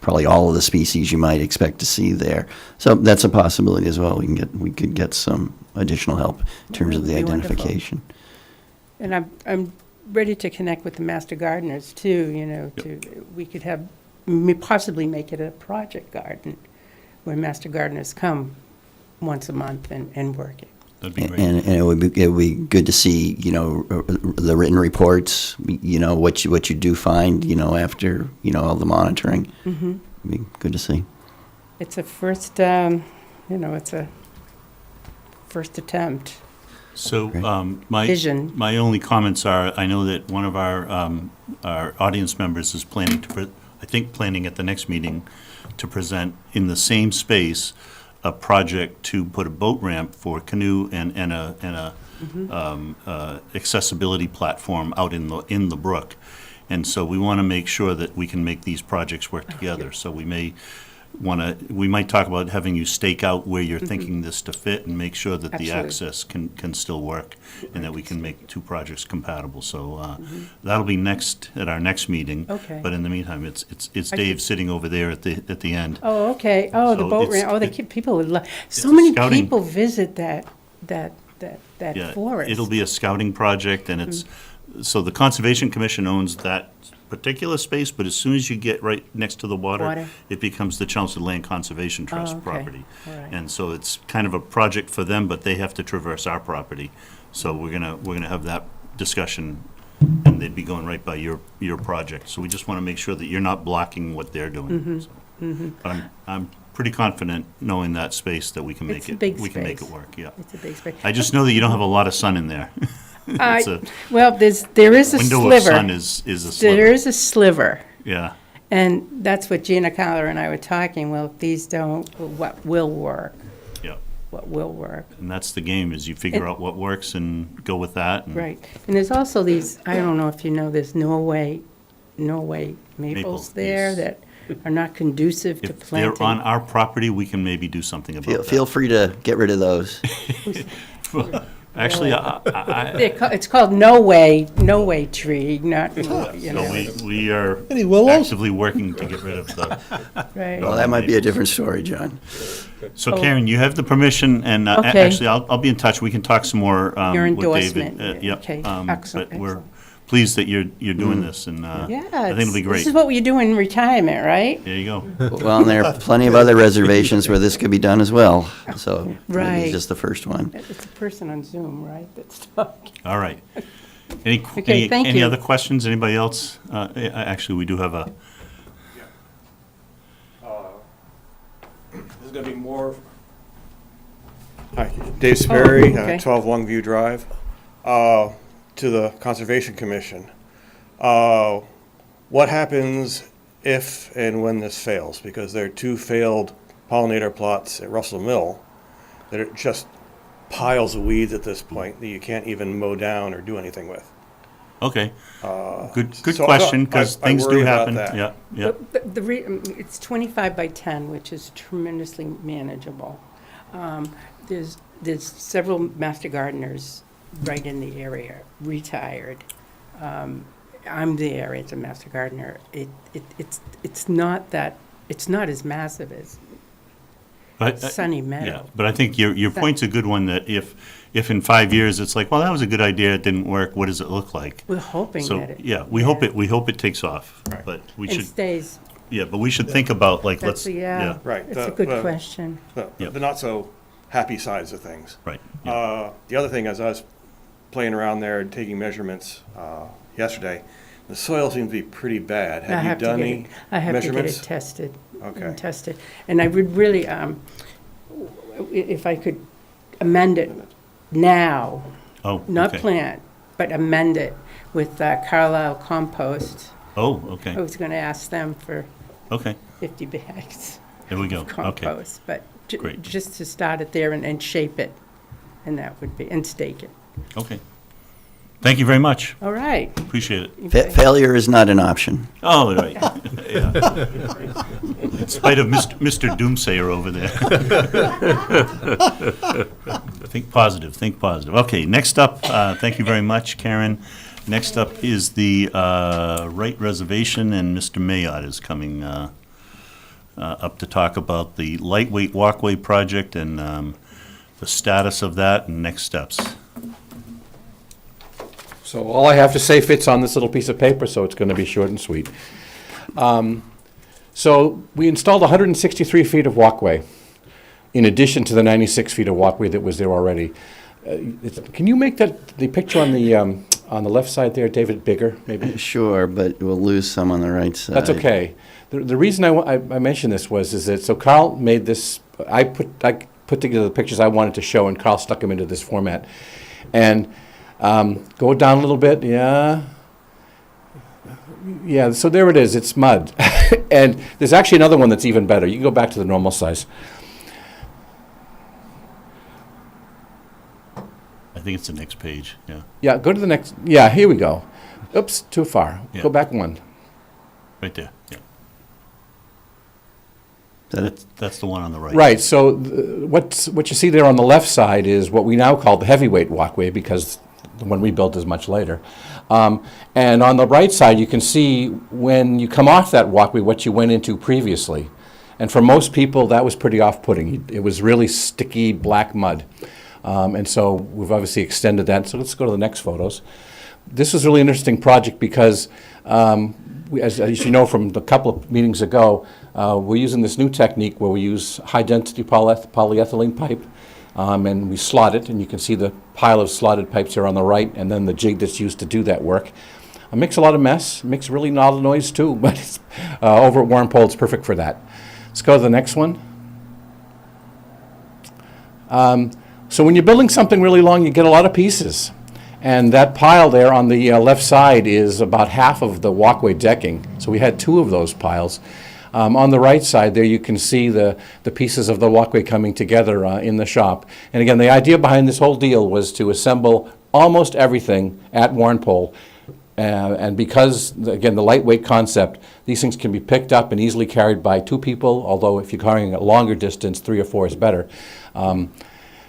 probably all of the species you might expect to see there. So that's a possibility as well. We could get some additional help in terms of the That would be wonderful. identification. And I'm ready to connect with the master gardeners too, we could possibly make it a project garden where master gardeners come once a month and work it. That'd be great. And it would be good to see, the written reports, what you do find, after, all the monitoring. Mm-hmm. It'd be good to see. It's a first, it's a first attempt. So, Great. Vision. my only comments are, I know that one of our audience members is planning at the next meeting to present in the same space a project to put a boat ramp for canoe and a accessibility platform out in the brook. And so we want to make sure that we can make these projects work together. So we might talk about having you stake out where you're thinking this to fit and make sure that the Absolutely. access can still work and that we can make two projects compatible. So that'll be at our next meeting. Okay. But in the meantime, it's Dave sitting over there at the end. Oh, okay. Oh, the So boat it's- ramp. Oh, people would love. So a many scouting- people visit that Yeah, forest. it'll be a scouting project, and so the Conservation Commission owns that particular space, but as soon as you get right next to the water, it becomes the Chelmsford Land Conservation Trust okay. property. All right. And so it's kind of a project for them, but they have to traverse our property. So we're gonna have that discussion, and they'd be going right by your project. So we just want to make sure that you're not blocking what they're doing. So, but I'm pretty confident, knowing that space, that we can make It's a it. big We can make it space. work. Yeah. It's a big space. I just know that you don't have a lot of sun in there. It's a Well, there is a window sliver. of sun is a sliver. There is a sliver. Yeah. And that's what Gina Collar and I were talking, well, if these don't, what will work? Yeah. What will work? And that's the game, is you figure out what works and go with that. And Right. And there's also these, I don't know if you know, there's Norway maples Maples, there yes. that are not conducive to If planting. they're on our property, we can maybe do something about that. Feel free to get rid of those. Actually, It's called No Way tree, not, so we are Any willows? actively working to get rid of the. right. Well, that might be a different story, John. So Karen, you have the permission, and Okay. actually, I'll be in touch. We can talk some more Your with David. endorsement. Yep. Okay. But Excellent, we're excellent. pleased that you're doing this, and Yeah. I think it'll be great. This is what you do in retirement, right? There you go. Well, and there are plenty of other reservations where this could be done as well, so maybe Right. it's just the first one. It's a person on Zoom, right, that's talking. All right. Any Okay, thank any you. other questions? Anybody else? Actually, we do have a. There's going to be more. Hi, Dave Sperry, okay. 12 Longview Drive. To the Conservation Commission. What happens if and when this fails? Because there are two failed pollinator plots at Russell Mill that are just piles of weeds at this point that you can't even mow down or do anything with. Okay. Good so question, because I things worry do about happen. that. Yeah, yeah. It's 25 by 10, which is tremendously manageable. There's several master gardeners right in the area, retired. I'm there as a master gardener. It's not as massive as But, Sunny yeah, Meadow. but I think your point's a good one, that if in 5 years it's like, well, that was a good idea, it didn't work, what does it look like? We're hoping So, that it. yeah, we hope it takes off, but we And should, stays Yeah, but we should think about, like, let's, That's, yeah, Right. It's a good question. Yep. The not so happy sides of things. right. Yeah. The other thing, as I was playing around there and taking measurements yesterday, the soil seems to be pretty bad. I Have you have to done get any it, I have to get measurements? it tested. Okay. And tested. And I would really, if I could amend it now, Oh, not okay. plant, but amend it with Carlisle compost. Oh, I okay, was going to ask them for okay. 50 bags There we go. of Okay, compost, but Great. just to start it there and shape it, and that would be, and stake it. okay. Thank you very much. All right. Appreciate it. Okay. Failure is not an option. Oh, right. Yeah. In spite of Mr. Doomsayer over there. Think positive, think positive. Okay, next up, thank you very much, Karen. Next up is the Wright Reservation, and Mr. Mayotte is coming up to talk about the lightweight walkway project and the status of that and next steps. So all I have to say fits on this little piece of paper, so it's going to be short and sweet. So we installed 163 feet of walkway, in addition to the 96 feet of walkway that was there already. Can you make the picture on the left side there, David, bigger, maybe? Sure, but we'll lose some on the right side. That's okay. The reason I mentioned this is that, so Carl made this, I put together the pictures I wanted to show, and Carl stuck them into this format. And go down a little bit, yeah. Yeah, so there it is, it's mud. And there's actually another one that's even better. You can go back to the normal size. I think it's the next page, yeah. Yeah, go to the next, yeah, here we go. Oops, too far. Yeah. Go back one. Right there, yeah. That- That's the one on the right. Right, so what you see there on the left side is what we now call the heavyweight walkway, because the one we built is much later. And on the right side, you can see when you come off that walkway what you went into previously. And for most people, that was pretty off-putting. It was really sticky black mud. And so we've obviously extended that. So let's go to the next photos. This was a really interesting project because, as you know from a couple of meetings ago, we're using this new technique where we use high-density polyethylene pipe, and we slot it, and you can see the pile of slotted pipes here on the right, and then the jig that's used to do that work. It makes a lot of mess, makes really not a lot of noise too, but it's, over at Warren Pole, it's perfect for that. Let's go to the next one. So when you're building something really long, you get a lot of pieces. And that pile there on the left side is about half of the walkway decking. So we had two of those piles. On the right side there, you can see the pieces of the walkway coming together in the shop. And again, the idea behind this whole deal was to assemble almost everything at Warren Pole. And because, again, the lightweight concept, these things can be picked up and easily carried by two people, although if you're carrying a longer distance, 3 or 4 is better.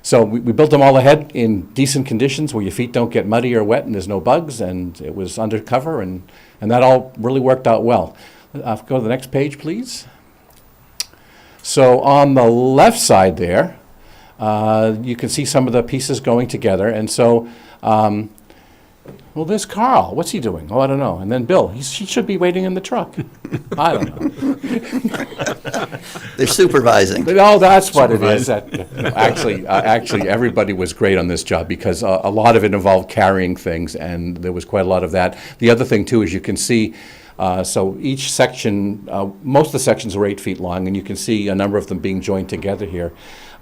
So we built them all ahead in decent conditions where your feet don't get muddy or wet and there's no bugs, and it was undercover, and that all really worked out well. Go to the next page, please. So on the left side there, you can see some of the pieces going together, and so, well, there's Carl. What's he doing? Oh, I don't know. And then Bill. He should be waiting in the truck. I don't know. They're supervising. Oh, that's what it is. Actually, everybody was great on this job because a lot of it involved carrying things, and there was quite a lot of that. The other thing, too, is you can see, so each section, most of the sections were 8 feet long, and you can see a number of them being joined together here.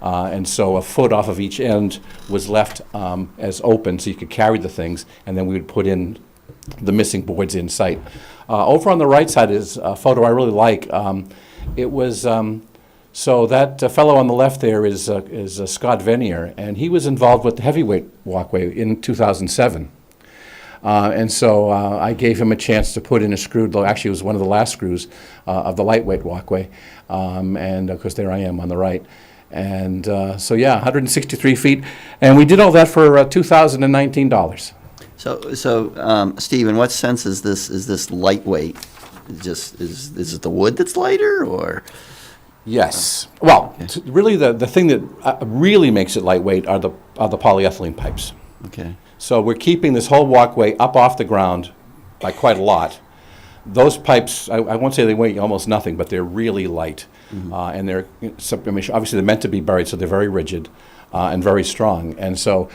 And so a foot off of each end was left as open so you could carry the things, and then we would put in the missing boards in sight. Over on the right side is a photo I really like. It was, so that fellow on the left there is Scott Venier, and he was involved with the heavyweight walkway in 2007. And so I gave him a chance to put in a screw, though actually it was one of the last screws of the lightweight walkway. And of course there I am on the right. And so yeah, 163 feet. And we did all that for $2,019. So Steve, in what sense is this lightweight? Is it the wood that's lighter, or? Yes. Well, really the thing that really makes it lightweight are the polyethylene pipes. Okay. So we're keeping this whole walkway up off the ground by quite a lot. those pipes, I won't say they weigh almost nothing, but they're really light. And they're, I mean, obviously they're meant to be buried, so they're very rigid and very strong. And so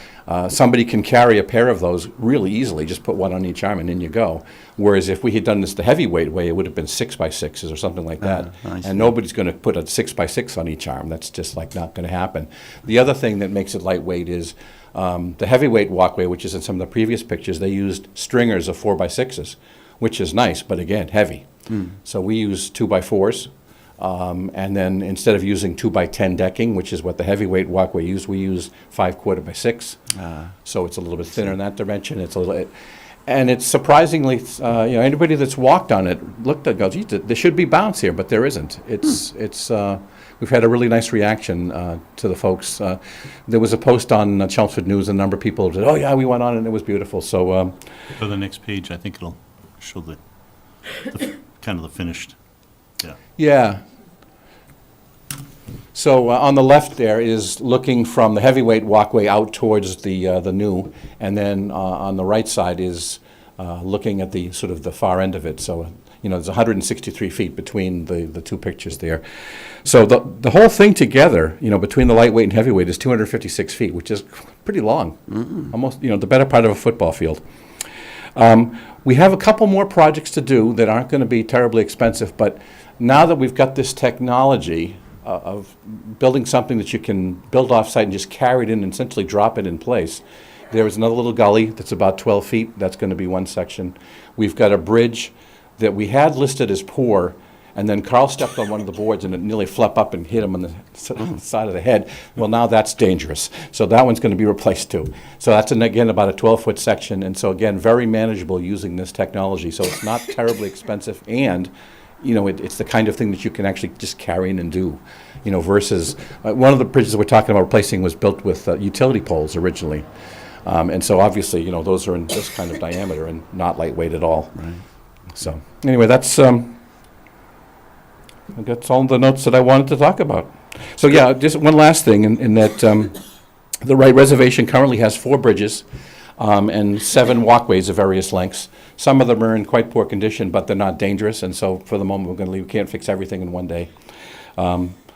somebody can carry a pair of those really easily, just put one on each arm and in you go. Whereas if we had done this the heavyweight way, it would have been 6x6s or something like that. I see. And nobody's going to put a 6x6 on each arm. That's just like not going to happen. The other thing that makes it lightweight is the heavyweight walkway, which is in some of the previous pictures, they used stringers of 4x6s, which is nice, but again, heavy. So we use 2x4s. And then instead of using 2x10 decking, which is what the heavyweight walkway used, we use 5/4 by 6. So it's a little bit thinner in that dimension. It's a little, and it's surprisingly, anybody that's walked on it looked at it, goes, "Gee, there should be bounce here," but there isn't. It's we've had a really nice reaction to the folks. There was a post on Chelmsford News, a number of people said, "Oh yeah, we went on and it was beautiful." So For the next page, I think it'll show the kind of the finished. Yeah. yeah. So on the left there is looking from the heavyweight walkway out towards the new, and then on the right side is looking at the sort of the far end of it. So there's 163 feet between the two pictures there. So the whole thing together, between the lightweight and heavyweight, is 256 feet, which is pretty long, almost the better part of a football field. We have a couple more projects to do that aren't going to be terribly expensive, but now that we've got this technology of building something that you can build off-site and just carry it in and essentially drop it in place, there is another little gully that's about 12 feet. That's going to be one section. We've got a bridge that we had listed as poor, and then Carl stepped on one of the boards and it nearly flew up and hit him on the side of the head. Well, now that's dangerous. So that one's going to be replaced too. So that's, again, about a 12-foot section. And so, again, very manageable using this technology. So it's not terribly expensive, and it's the kind of thing that you can actually just carry in and do, versus one of the bridges we're talking about replacing was built with utility poles originally. And so obviously, those are in this kind of diameter and not lightweight at all. Right. So anyway, that's all the notes that I wanted to talk about. So yeah, just one last thing in that the Wright Reservation currently has 4 bridges and 7 walkways of various lengths. Some of them are in quite poor condition, but they're not dangerous, and so for the moment we're going to leave. We can't fix everything in one day.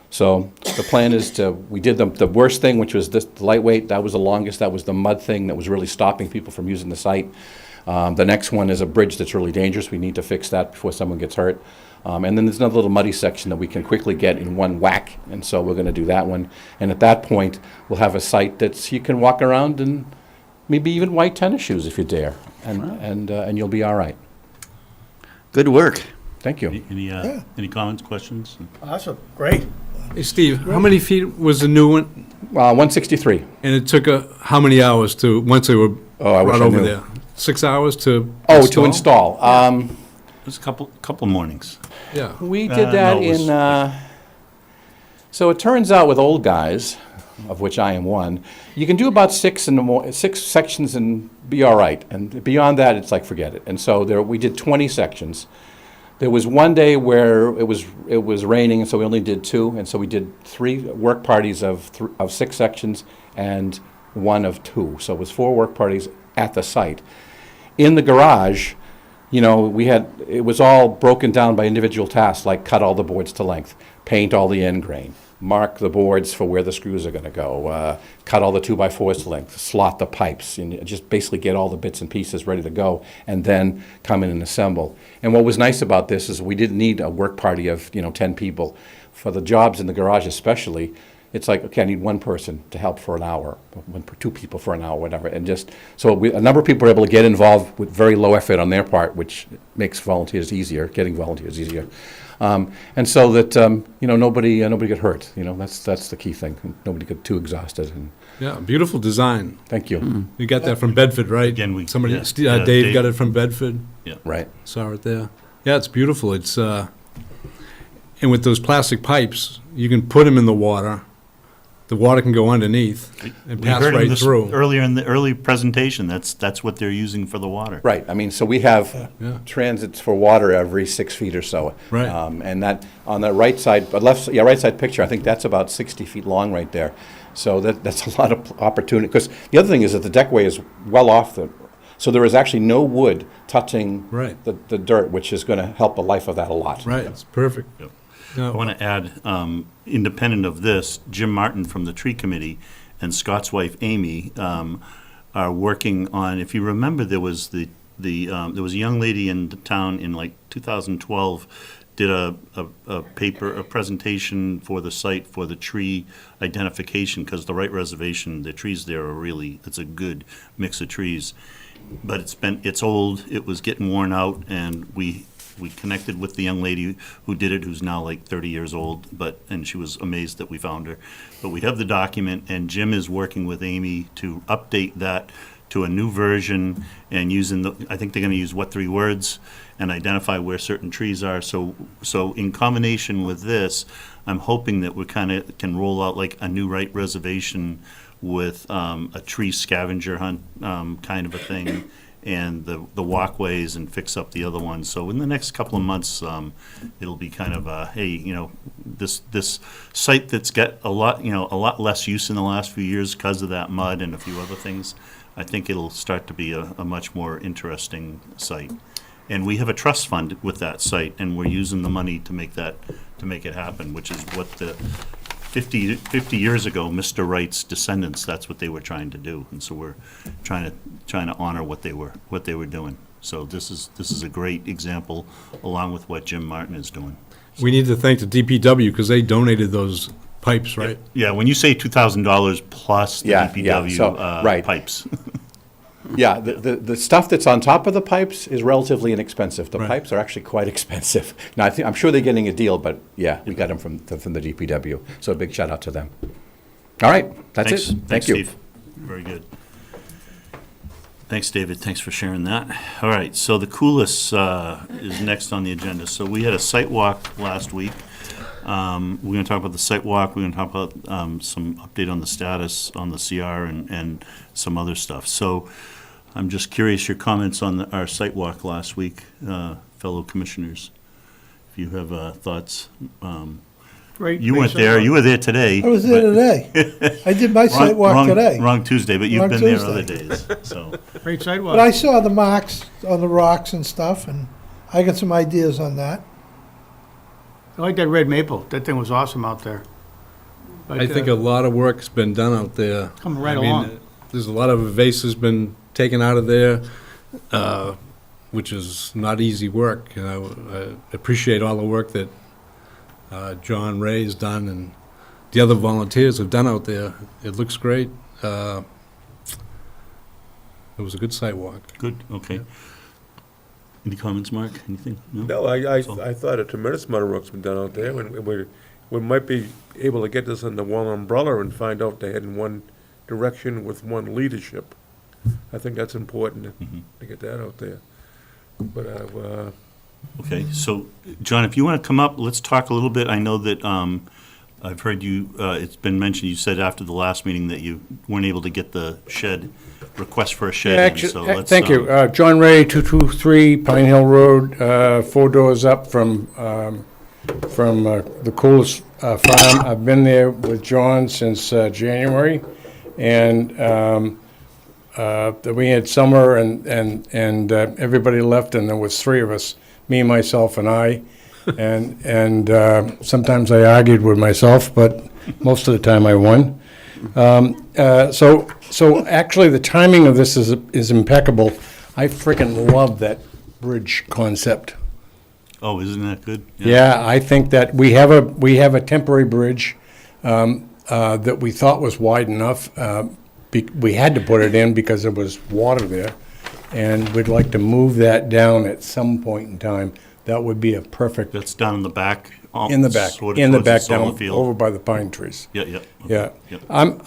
So the plan is we did the worst thing, which was the lightweight. That was the longest. That was the mud thing that was really stopping people from using the site. The next one is a bridge that's really dangerous. We need to fix that before someone gets hurt. And then there's another little muddy section that we can quickly get in one whack, and so we're going to do that one. And at that point, we'll have a site that you can walk around in maybe even white tennis shoes if you dare, and you'll be all right. Good work. Thank you. Any comments, questions? Awesome, great. Hey, Steve, how many feet was the new one? 163. And it took how many hours once they were I wish brought I over knew. there? 6 hours to To install. It was a couple mornings. Yeah. We did that no, it was- in, so it turns out with old guys, of which I am one, you can do about 6 sections and be all right. And beyond that, it's like, forget it. And so we did 20 sections. There was one day where it was raining, and so we only did 2. And so we did 3 work parties of 6 sections and 1 of 2. So it was 4 work parties at the site. In the garage, it was all broken down by individual tasks, like cut all the boards to length, paint all the end grain, mark the boards for where the screws are going to go, cut all the 2x4s to length, slot the pipes, and just basically get all the bits and pieces ready to go, and then come in and assemble. And what was nice about this is we didn't need a work party of 10 people. For the jobs in the garage especially, it's like, okay, I need 1 person to help for an hour, 2 people for an hour, whatever. And just, so a number of people were able to get involved with very low effort on their part, which makes getting volunteers easier. And so that, nobody got hurt. That's the key thing. Nobody got too exhausted. And Yeah, beautiful design. thank you. You got that from Bedford, right? Again, Dave got it from Bedford. Yeah. Right. Saw it there. Yeah, it's beautiful. It's and with those plastic pipes, you can put them in the water. The water can go underneath and We pass heard right this through. earlier in the early presentation. That's what they're using for the water. Right. I mean, so we have Yeah. transits for water every 6 feet or so. Right. And that, on the right side, right side picture, I think that's about 60 feet long right there. So that's a lot of opportunity. Because the other thing is that the deckway is well off So there is actually no wood touching Right. the dirt, which is going to help the life of that a lot. Right, it's perfect. Yep. Now, I want to add, independent of this, Jim Martin from the tree committee and Scott's wife Amy are working on, if you remember, there was there was a young lady in the town in like 2012, did a paper, a presentation for the site for the tree identification, because the Wright Reservation, the trees there are really, it's a good mix of trees. But it's old, it was getting worn out, and we connected with the young lady who did it, who's now like 30 years old, and she was amazed that we found her. But we have the document, and Jim is working with Amy to update that to a new version, and I think they're gonna use what 3 words, and identify where certain trees are. So in combination with this, I'm hoping that we kind of can roll out like a new Wright Reservation with a tree scavenger hunt kind of a thing, and the walkways, and fix up the other ones. So in the next couple of months, it'll be kind of a, hey, this site that's got a lot less use in the last few years because of that mud and a few other things. I think it'll start to be a much more interesting site. And we have a trust fund with that site, and we're using the money to make it happen, which is what the 50 years ago, Mr. Wright's descendants, that's what they were trying to do. And so we're trying to honor what they were doing. So this is a great example, along with what Jim Martin is doing. we need to thank the DPW because they donated those pipes, right? Yeah, when you say $2,000 plus the Yeah, DPW so, right. pipes. Yeah, the stuff that's on top of the pipes is relatively inexpensive. The Right. pipes are actually quite expensive. Now, I'm sure they're getting a deal, but yeah, we got them from the DPW. So a big shout out to them. All right, that's Thanks. it. Thank Thanks, you. Steve. Very good. Thanks, David. Thanks for sharing that. All right, so the coolest is next on the agenda. So we had a site walk last week. We're going to talk about the site walk. We're going to talk about some update on the status on the CR and some other stuff. So I'm just curious your comments on our site walk last week, fellow commissioners. If you have thoughts. Great. You great weren't site there. walk. You were there today. I was there today. I did my site walk today. Wrong Tuesday, but you've Wrong been there Tuesday. other days, so. Great But I sidewalk. saw the marks on the rocks and stuff, and I got some ideas on that. I like that red maple. That thing was awesome out there. But, I think a lot of work's been done out there. Coming right I mean, along. There's a lot of evasives been taken out of there, which is not easy work. And I appreciate all the work that John Ray has done and the other volunteers have done out there. It looks great. It was a good sidewalk. Good, okay. Any comments, Mark? Anything? No, I So- thought a tremendous amount of work's been done out there, and we might be able to get this under one umbrella and find out they head in one direction with one leadership. I think that's important to get that out there. But Okay, so, John, if you want to come up, let's talk a little bit. I know that I've heard you, it's been mentioned, you said after the last meeting that you weren't able to get the shed, request for a shed in, so let's. Thank you. John Ray, 223 Pine Hill Road, 4 doors up from the Coolest Farm. I've been there with John since January, and we had summer, and everybody left, and there was 3 of us, me, myself, and I. And sometimes I argued with myself, but most of the time I won. So actually, the timing of this is impeccable. I freaking love that bridge concept. Oh, isn't that good? Yeah, I think that we have a temporary bridge that we thought was wide enough. We had to put it in because there was water there, and we'd like to move that down at some point in time. That would be a perfect, That's down in the back. in the back, sort of in the towards back solar down field. over by the pine trees. Yeah, yeah. okay, Yeah. yep. I'm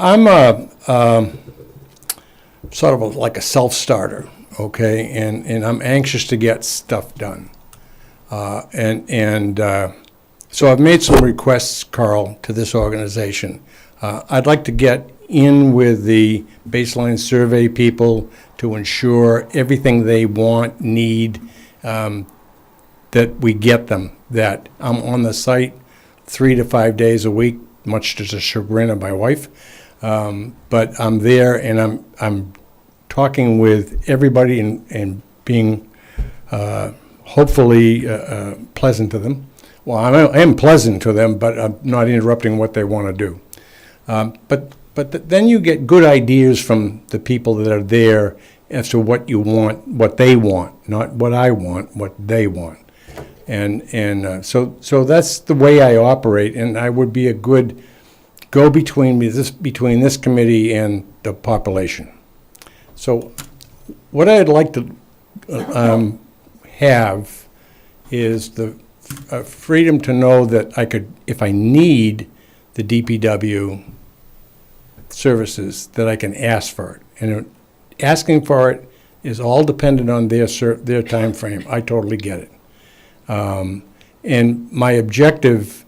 sort of like a self-starter, okay? And I'm anxious to get stuff done. So I've made some requests, Carl, to this organization. I'd like to get in with the baseline survey people to ensure everything they want, need, that we get them, that I'm on the site 3 to 5 days a week, much to the chagrin of my wife. But I'm there, and I'm talking with everybody and being hopefully pleasant to them. Well, I am pleasant to them, but I'm not interrupting what they want to do. But then you get good ideas from the people that are there as to what you want, what they want, not what I want, what they want. So that's the way I operate, and I would be a good go-between between this committee and the population. So what I'd like to have is the freedom to know that I could, if I need the DPW services, that I can ask for it. And asking for it is all dependent on their time frame. I totally get it. And my objective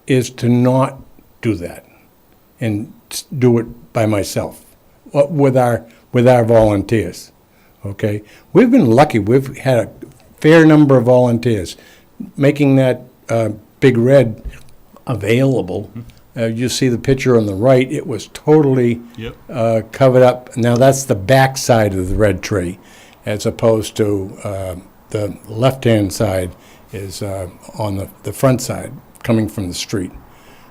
is to not do that and do it by myself with our volunteers. Okay, we've been lucky. We've had a fair number of volunteers making that Big Red available. You see the picture on the right. It was totally covered up. Now that's the back side of the red tree, as opposed to the left-hand side is on the front side, coming from the street.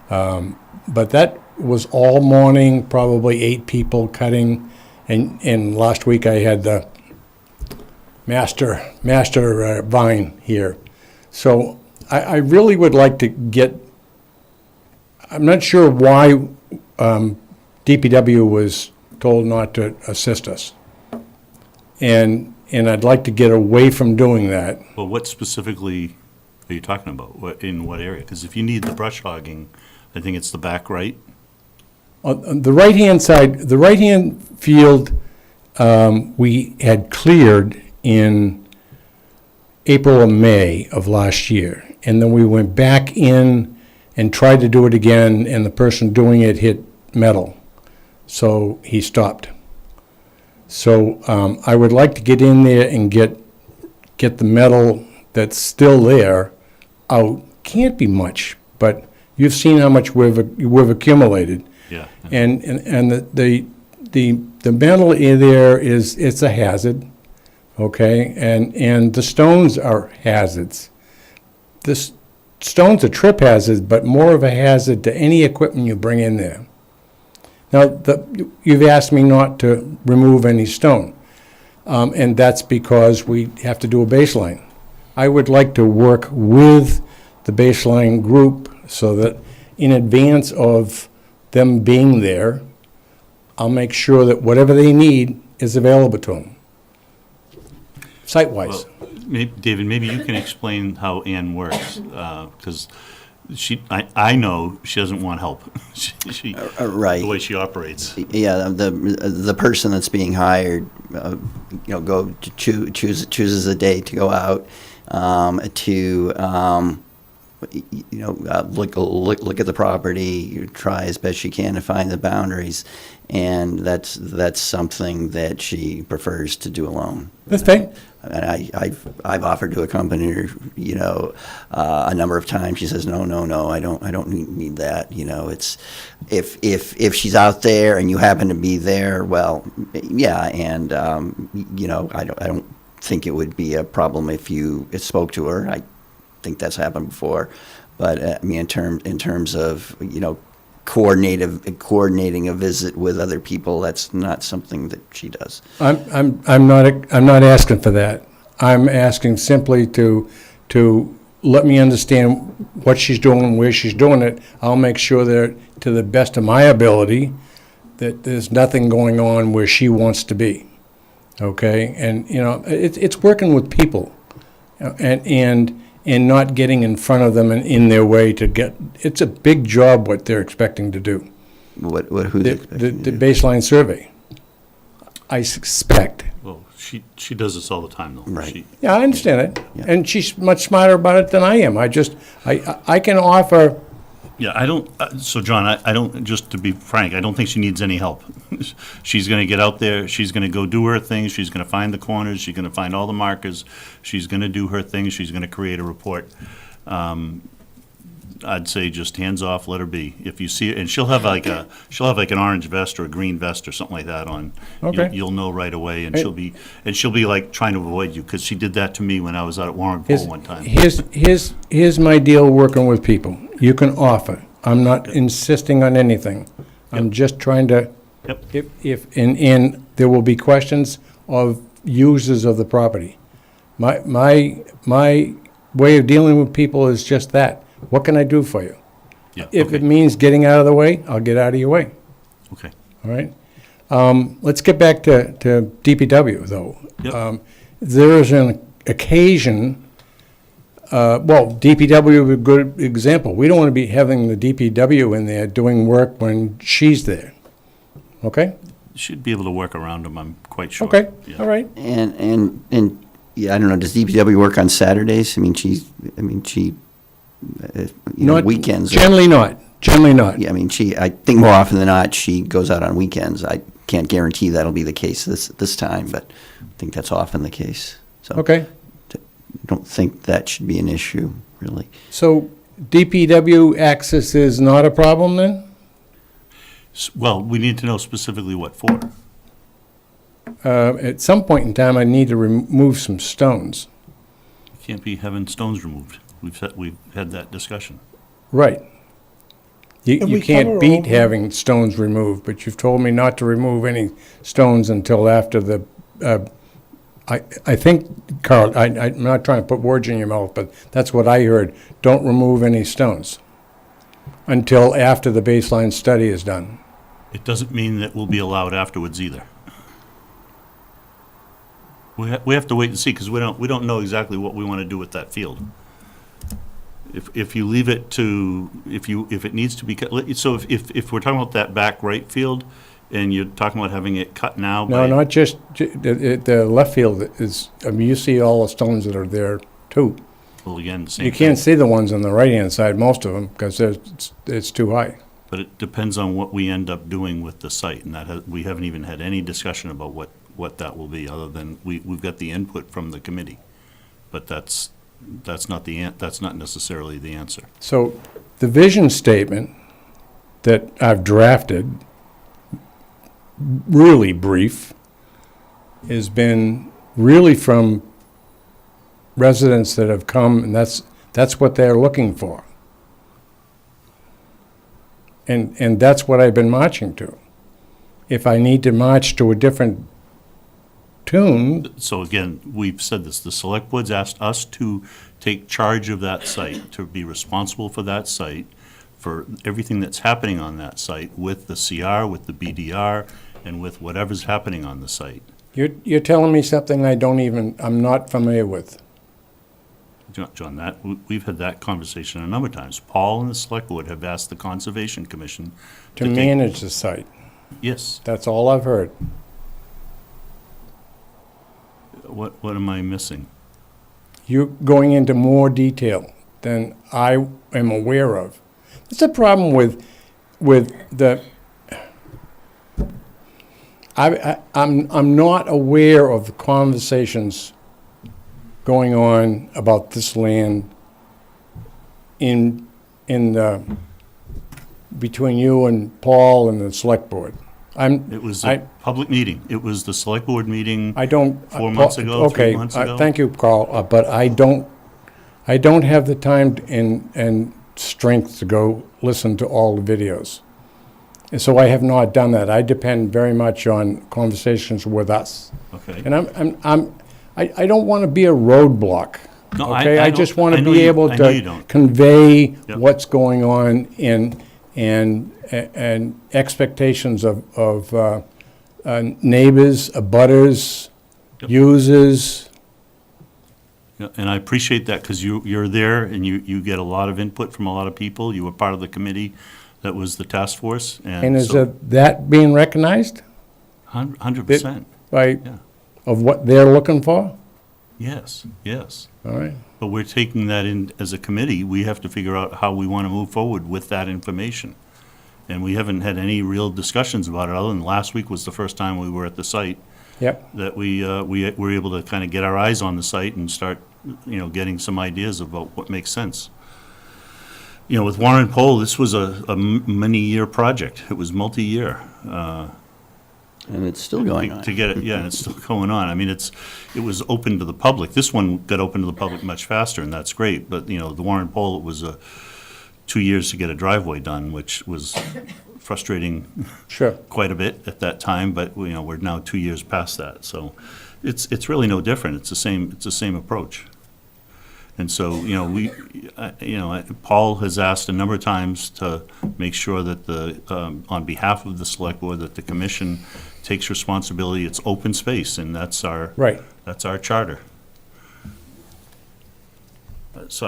But that was all morning, probably 8 people cutting, and last week I had the master vine here. So I really would like to get, I'm not sure why DPW was told not to assist us. And I'd like to get away from doing that. Well, what specifically are you talking about? In what area? Because if you need the brush hogging, I think it's the back right. On the right-hand side, the right-hand field, we had cleared in April or May of last year. And then we went back in and tried to do it again, and the person doing it hit metal. So he stopped. So I would like to get in there and get the metal that's still there out. Can't be much, but you've seen how much we've accumulated. Yeah. And the metal in there it's a hazard, okay? And the stones are hazards. The stones are trip hazards, but more of a hazard to any equipment you bring in there. Now, you've asked me not to remove any stone, and that's because we have to do a baseline. I would like to work with the baseline group so that in advance of them being there, I'll make sure that whatever they need is available to them, site-wise. Well, David, maybe you can explain how Ann works, because I know she doesn't want help. Right. The way she operates. Yeah, the person that's being hired, chooses a day to go out look at the property, try as best she can to find the boundaries, and that's something that she prefers to do alone. That's fine. And I've offered to accompany her, a number of times. She says, no, I don't need that. It's if she's out there and you happen to be there, well, yeah, and I don't think it would be a problem if you spoke to her. I think that's happened before, but I mean, in terms of coordinating a visit with other people, that's not something that she does. I'm not asking for that. I'm asking simply to let me understand what she's doing and where she's doing it. I'll make sure that, to the best of my ability, that there's nothing going on where she wants to be. Okay, and it's working with people, and not getting in front of them and in their way to get. It's a big job what they're expecting to do. Who's expecting the baseline survey? I suspect. Well, she does this all the time, though. Right. Yeah, I understand it, Yeah. and she's much smarter about it than I am. I can offer. Yeah, I don't, so John, I don't, just to be frank, I don't think she needs any help. She's going to get out there, she's going to go do her thing, she's going to find the corners, she's going to find all the markers, she's going to do her thing, she's going to create a report. I'd say just hands off, let her be. If you see, and she'll have like an orange vest or a green vest or something like that on. Okay. You'll know right away, and Hey. she'll be like trying to avoid you, because she did that to me when I was out at Warren Pool one time. Here's my deal working with people. You can offer. I'm not insisting on anything. I'm just trying to, Yep. and there will be questions of users of the property. My way of dealing with people is just that. What can I do for you? Yeah, If okay. it means getting out of the way, I'll get out of your way, Okay. all right? Let's get back to DPW, though. Yep. There is an occasion, DPW would be a good example. We don't want to be having the DPW in there doing work when she's there, okay? Should be able to work around them, I'm quite sure. Okay, Yeah. all right. And, yeah, I don't know, does DPW work on Saturdays? I mean, she, Not- weekends. Generally not, Yeah, I mean, I think more often than not, she goes out on weekends. I can't guarantee that'll be the case this time, but I think that's often the case. So Okay, I don't think that should be an issue, really. so DPW access is not a problem then? Well, we need to know specifically what for. At some point in time, I need to remove some stones. Can't be having stones removed. We've had that discussion. Right. You Can we can't cover beat over- having stones removed, but you've told me not to remove any stones until after the, I think, Carl, I'm not trying to put words in your mouth, but that's what I heard. Don't remove any stones until after the baseline study is done. It doesn't mean that we'll be allowed afterwards either. We have to wait and see, because we don't know exactly what we want to do with that field. If you leave it to, if it needs to be cut, so if we're talking about that back right field, and you're talking about having it cut now No, by. not just, the left field is, I mean, you see all the stones that are there too. Well, again, same You can't thing. see the ones on the right-hand side, most of them, because it's too high. But it depends on what we end up doing with the site, and we haven't even had any discussion about what that will be, other than we've got the input from the committee. But that's not necessarily the answer. So the vision statement that I've drafted, really brief, has been really from residents that have come, and that's what they're looking for. And that's what I've been marching to. If I need to march to a different tune, So again, we've said this, the select board's asked us to take charge of that site, to be responsible for that site, for everything that's happening on that site, with the CR, with the BDR, and with whatever's happening on the site. you're telling me something I'm not familiar with. John, we've had that conversation a number of times. Paul and the select board have asked the Conservation Commission To take- manage the site. Yes. That's all I've heard. What am I missing? You're going into more detail than I am aware of. It's a problem with the, I'm not aware of the conversations going on about this land in the, between you and Paul and the select board. It was a public meeting. It was the select board meeting I don't. 4 months ago, 3 months ago. Thank you, Carl, but I don't have the time and strength to go listen to all the videos. And so I have not done that. I depend very much on conversations with us. Okay. And I don't want to be a roadblock. No, Okay, I just want to know be you- able I know you to don't. convey Yep. what's going on and expectations of neighbors, abutters, Yep. users. Yeah, and I appreciate that, because you're there and you get a lot of input from a lot of people. You were part of the committee that was the task force, And is so that being recognized 100%. by, Yeah. of what they're looking for? Yes, yes. All right. But we're taking that in, as a committee, we have to figure out how we want to move forward with that information. And we haven't had any real discussions about it, other than last week was the first time we were at the site, Yep. that we were able to kind of get our eyes on the site and start, getting some ideas about what makes sense. You know, with Warren Pole, this was a many-year project. It was multi-year. And it's still going on. To get it, yeah, and it's still going on. I mean, it was open to the public. This one got open to the public much faster, and that's great. But, you know, the Warren Pole, it was 2 years to get a driveway done, which was frustrating Sure. quite a bit at that time, but, you know, we're now 2 years past that. So it's really no different. It's the same approach. And so, you know, Paul has asked a number of times to make sure that on behalf of the select board, that the commission takes responsibility. It's open space, and that's our charter. So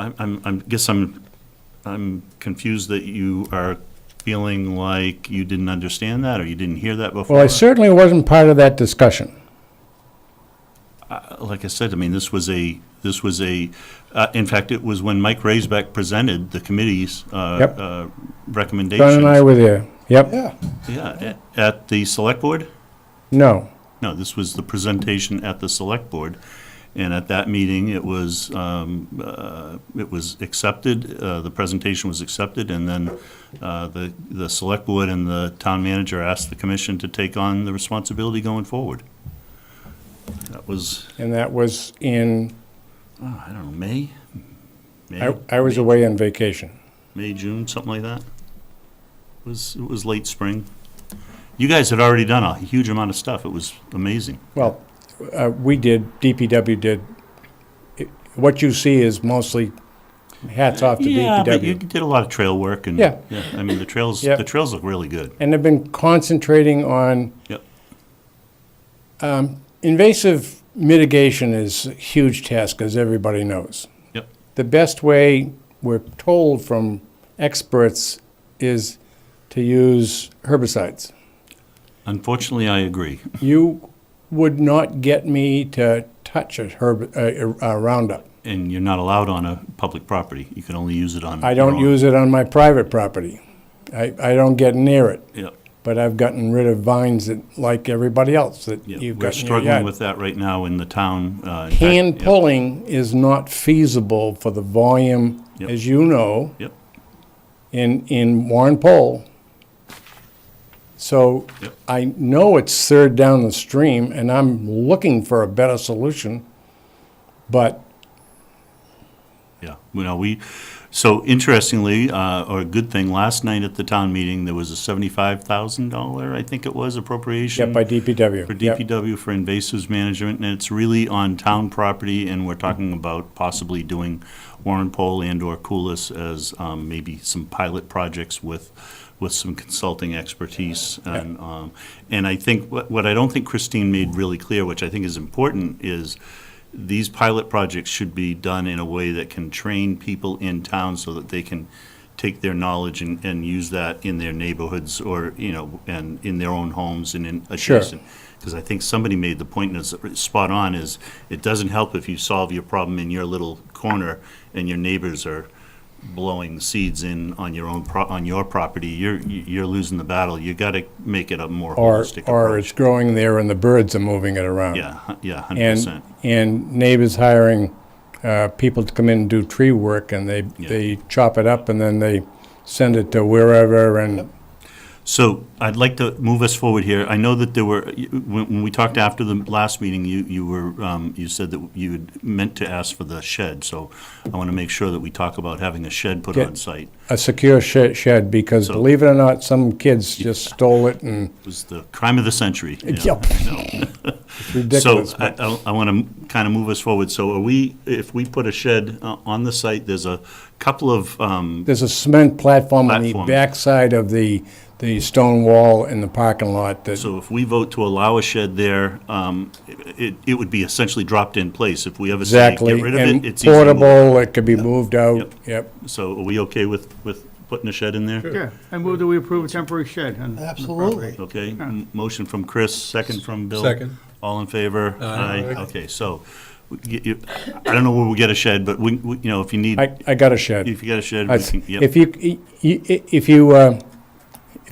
I'm confused that you are feeling like you didn't understand that, or you didn't hear that before. Well, I certainly wasn't part of that discussion. Like I said, I mean, this was a, in fact, it was when Mike Raisbeck presented the committee's recommendations. John and I were there. Yep. Yeah. Yeah, at the select board? No. No, this was the presentation at the select board, and at that meeting, it was accepted, the presentation was accepted, and then the select board and the town manager asked the commission to take on the responsibility going forward. That was, And that was in, I don't know, May? I was away on vacation. May, June, something like that. It was late spring. You guys had already done a huge amount of stuff. It was amazing. Well, we did, DPW did. What you see is mostly hats off to Yeah, but you DPW. did a lot of trail work, and Yeah. I mean, the trails Yep. look really good. And they've been concentrating on, Yep. invasive mitigation is a huge task, as everybody knows. Yep. The best way, we're told from experts, is to use herbicides. Unfortunately, I agree. You would not get me to touch a Roundup. And you're not allowed on a public property. You can only use it on. I don't your own. use it on my private property. I don't get near it. Yep. But I've gotten rid of vines that, like everybody else, that Yeah, you've we're got in your struggling yard. with that right now in the town. In Hand fact, pulling is not feasible for the volume, Yep. as you know, Yep. in Warren Pole. So Yep. I know it's third down the stream, and I'm looking for a better solution, but Yeah, so interestingly, or a good thing, last night at the town meeting, there was a $75,000, I think it was, appropriation. yeah, by DPW. For Yep. DPW for invasives management, and it's really on town property, and we're talking about possibly doing Warren Pole and/or Coulis as maybe some pilot projects with some consulting expertise. And I think, what I don't think Christine made really clear, which I think is important, is these pilot projects should be done in a way that can train people in town so that they can take their knowledge and use that in their neighborhoods, or, you know, and in their own homes and in adjacent. Because I think somebody made the point, and it's spot on, is it doesn't help if you solve your problem in your little corner and your neighbors are blowing seeds in on your own on your property. You're losing the battle. You got to make it a more holistic Or approach. it's growing there and the birds are moving it around. Yeah, 100%. And neighbors hiring people to come in and do tree work, and they chop it up and then they send it to wherever, and So I'd like to move us forward here. I know that there were, when we talked after the last meeting, you said that you had meant to ask for the shed. So I want to make sure that we talk about having a shed put on site. a secure shed, because So- believe it or not, some kids just stole it, and It was the crime of the century. you know, Yep. I know. it's ridiculous. So I want to kind of move us forward. So if we put a shed on the site, there's a couple of, There's a cement platform on the Platform. backside of the stone wall in the parking lot that, so if we vote to allow a shed there, it would be essentially dropped in place. If we ever say exactly, get rid of it, and it's easy to move. portable, it could be moved out, yep. So are we okay with putting a shed in there? Yeah, I move that we approve a temporary shed on the Absolutely. property. Okay, motion from Chris, second from Bill. Second. All in favor? Aye. Okay, so, I don't know where we get a shed, but we, you know, if you need, I got a shed. if you get a shed, I- we can, yep. If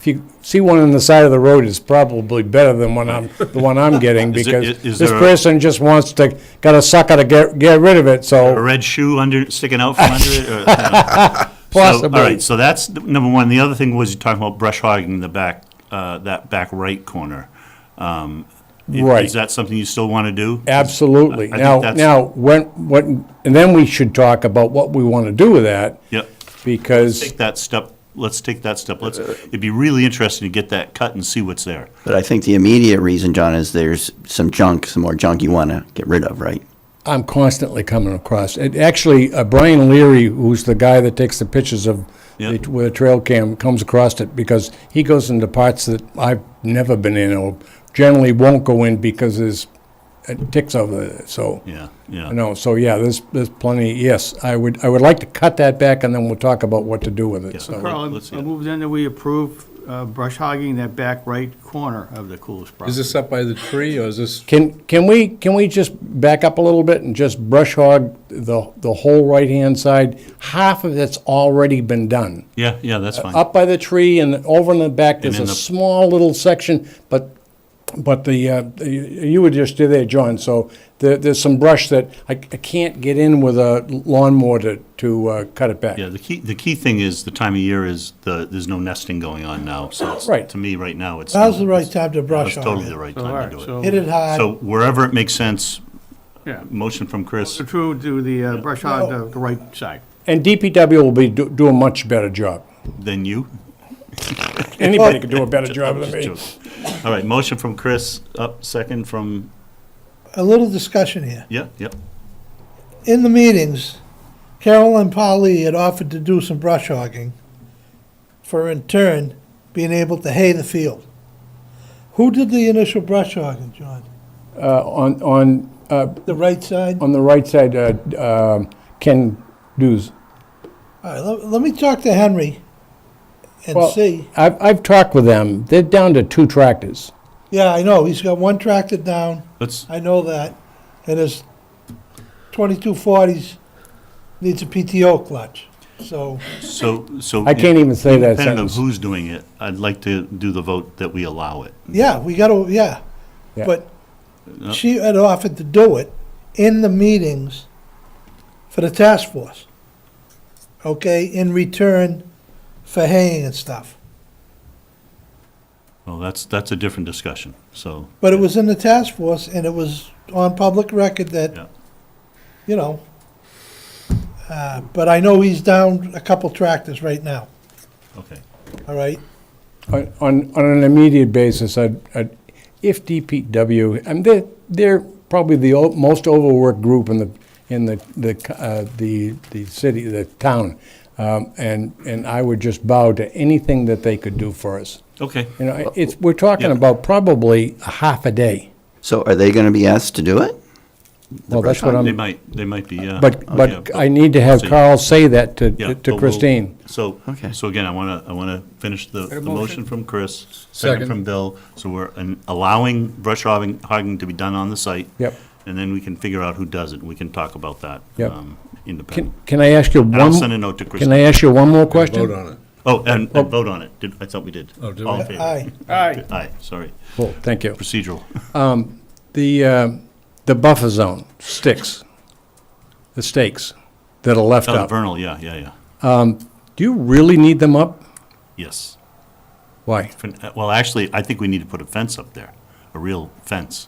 you see one on the side of the road, it's probably better than the one I'm getting, Is it- because is this there a- person just wants to, got a sucker to get rid of it, A so, red shoe sticking out from under it? Or, you know. All right, so that's number one. The other thing was you talking about brush hogging the back, that back right corner. Right. Is that something you still want to do? Absolutely. I Now, think that's- and then we should talk about what we want to do with that, Yep. because, Take that step. Let's take that step. It'd be really interesting to get that cut and see what's there. But I think the immediate reason, John, is there's some more junk you want to get rid of, right? I'm constantly coming across. Actually, Brian Leary, who's the guy that takes the pictures of Yep. with a trail cam, comes across it because he goes into parts that I've never been in or generally won't go in because there's ticks over there. So Yeah, yeah. So yeah, there's plenty. Yes, I would like to cut that back, and then we'll talk about what to do with it. Yeah. So Carl, let's see I it. move then that we approve brush hogging that back right corner of the coolest property. Is this up by the tree, or is this? Can we just back up a little bit and just brush hog the whole right-hand side? Half of it's already been done. Yeah, yeah, that's fine. Up by the tree and over in the back, there's in a the- small little section, but you were just there, John, so there's some brush that I can't get in with a lawnmower to cut it back. Yeah, the key thing is the time of year is there's no nesting going on now, so it's, Right. to me, right now, it's. Now's the right time to brush It's hog totally it. the right So, all time right, to do so- it. Hit it hard. So wherever it makes sense, Yeah. motion from Chris. True, do the brush hog the right side. And DPW will be do a much better job. Then you. Anybody could do a better job than Just me. joking. All right, motion from Chris, up, second from, A little discussion here. yeah. In the meetings, Carol and Polly had offered to do some brush hogging for in turn being able to hay the field. Who did the initial brush hogging, John? On The right side? the right side, Ken Dews. All right, let me talk to Henry and Well, see. I've talked with them. They're down to 2 tractors. Yeah, I know, he's got one tractor down, Let's, I know that, and his 2240s needs a PTO clutch, so, so. I can't even say that Independent of sentence. who's doing it, I'd like to do the vote that we allow it. yeah, we gotta, yeah. Yeah. But Yep. she had offered to do it in the meetings for the task force, okay, in return for haying and stuff. Well, that's a different discussion, so. But it was in the task force, and it was on public record Yeah. that, you know, but I know he's down a couple tractors right now, Okay. all right? On an immediate basis, if DPW, and they're probably the most overworked group in the city, the town, and I would just bow to anything that they could do for us. Okay. You know, we're talking Yeah. about probably a half a day. So are they going to be asked to do it? Well, that's what They I'm, might be, yeah. but Yeah, I need to have see. Carl say that Yeah, but to we'll- Christine. So, Okay. so again, I wanna finish the Got a motion motion? from Chris, Second. second from Bill. So we're allowing brush hogging to be done on the site. Yep. And then we can figure out who does it. We can talk about that. Yep. Independent. Can I ask you And I'll one, send a note to can Christine. I ask you one more question? Vote on it. Oh, and vote on it. I thought we did. Oh, did All we? in favor? Aye. Aye. Aye, sorry. Cool, thank you. Procedural. The buffer zone, stakes that are left Oh, up. vernal, yeah. Do you really need them up? Yes. Why? Well, actually, I think we need to put a fence up there, a real fence.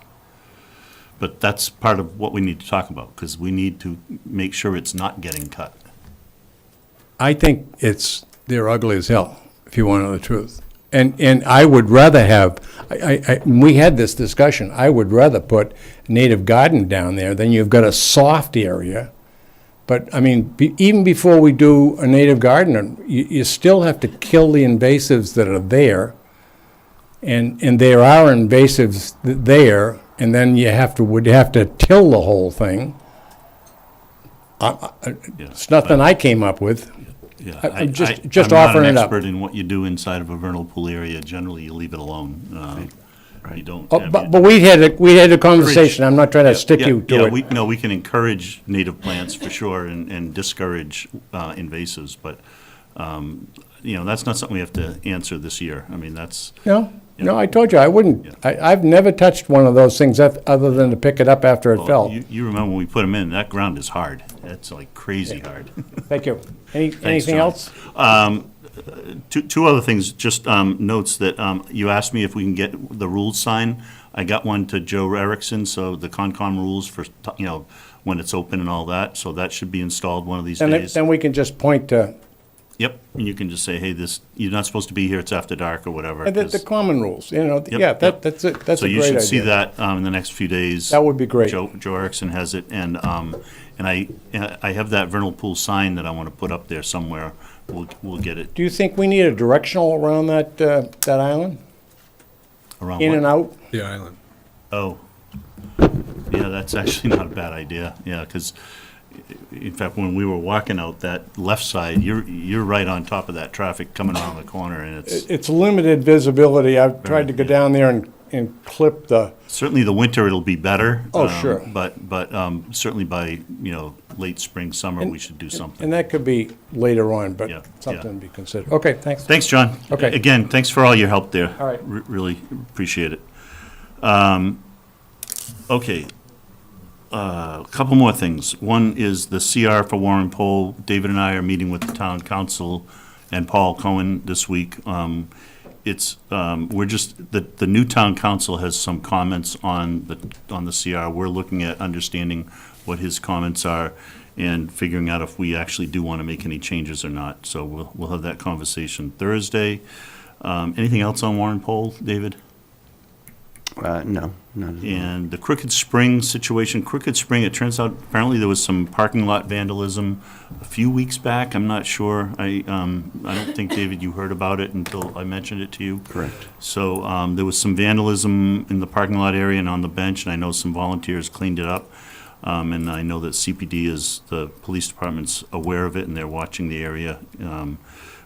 But that's part of what we need to talk about, because we need to make sure it's not getting cut. I think they're ugly as hell, if you want to know the truth. And I would rather have, we had this discussion, I would rather put native garden down there than you've got a soft area. But, I mean, even before we do a native garden, you still have to kill the invasives that are there. And there are invasives there, and then would have to till the whole thing. It's nothing I came up with. Yeah, I'm just I'm not offering an it up. expert in what you do inside of a vernal pool area. Generally, you leave it alone. You don't. Oh, I mean- but we had a conversation, I'm not trying to stick you to it. We can encourage native plants for sure and discourage invasives, but, that's not something we have to answer this year. I mean, that's, No? No, I told you, I wouldn't. I've never touched one of those things other than to pick it up after it Well, fell. You remember when we put them in, that ground is hard. It's like crazy hard. Thank you. Thanks, Anything John. else? Two other things, just notes that you asked me if we can get the rules signed. I got one to Joe Erickson, so the Concom rules for, when it's open and all that, so that should be installed one of these And days. then we can just point to, Yep, and you can just say, hey, you're not supposed to be here, it's after dark or whatever. and the 'cause- common rules, Yep, yeah, yep. that's a great idea. So you should see that in the next few days. That would be great. Joe Erickson has it, and I have that vernal pool sign that I want to put up there somewhere. We'll get it Do you think we need a directional around that island? around. In what? and out? The island. Oh, yeah, that's actually not a bad idea, yeah, because, in fact, when we were walking out that left side, you're right on top of that traffic coming around the corner, and It's limited visibility. I've tried to go down there and clip the, certainly the winter it'll be better. Oh, sure. But certainly by, late spring, summer, we should do something. and that could be later on, but Yeah, something to be considered. Okay, thanks. Thanks, John. Okay. Again, thanks for all your help there. All right. Really appreciate it. Okay. A couple more things. One is the CR for Warren Poll. David and I are meeting with the town council and Paul Cohen this week. We're just, the new town council has some comments on the CR. We're looking at understanding what his comments are and figuring out if we actually do want to make any changes or not. So we'll have that conversation Thursday. Anything else on Warren Poll, David? No, none at all. And the Crooked Spring situation, Crooked Spring, it turns out apparently there was some parking lot vandalism a few weeks back. I'm not sure. I don't think, David, you heard about it until I mentioned it to you. Correct. So there was some vandalism in the parking lot area and on the bench, and I know some volunteers cleaned it up. And I know that CPD the police department's aware of it, and they're watching the area,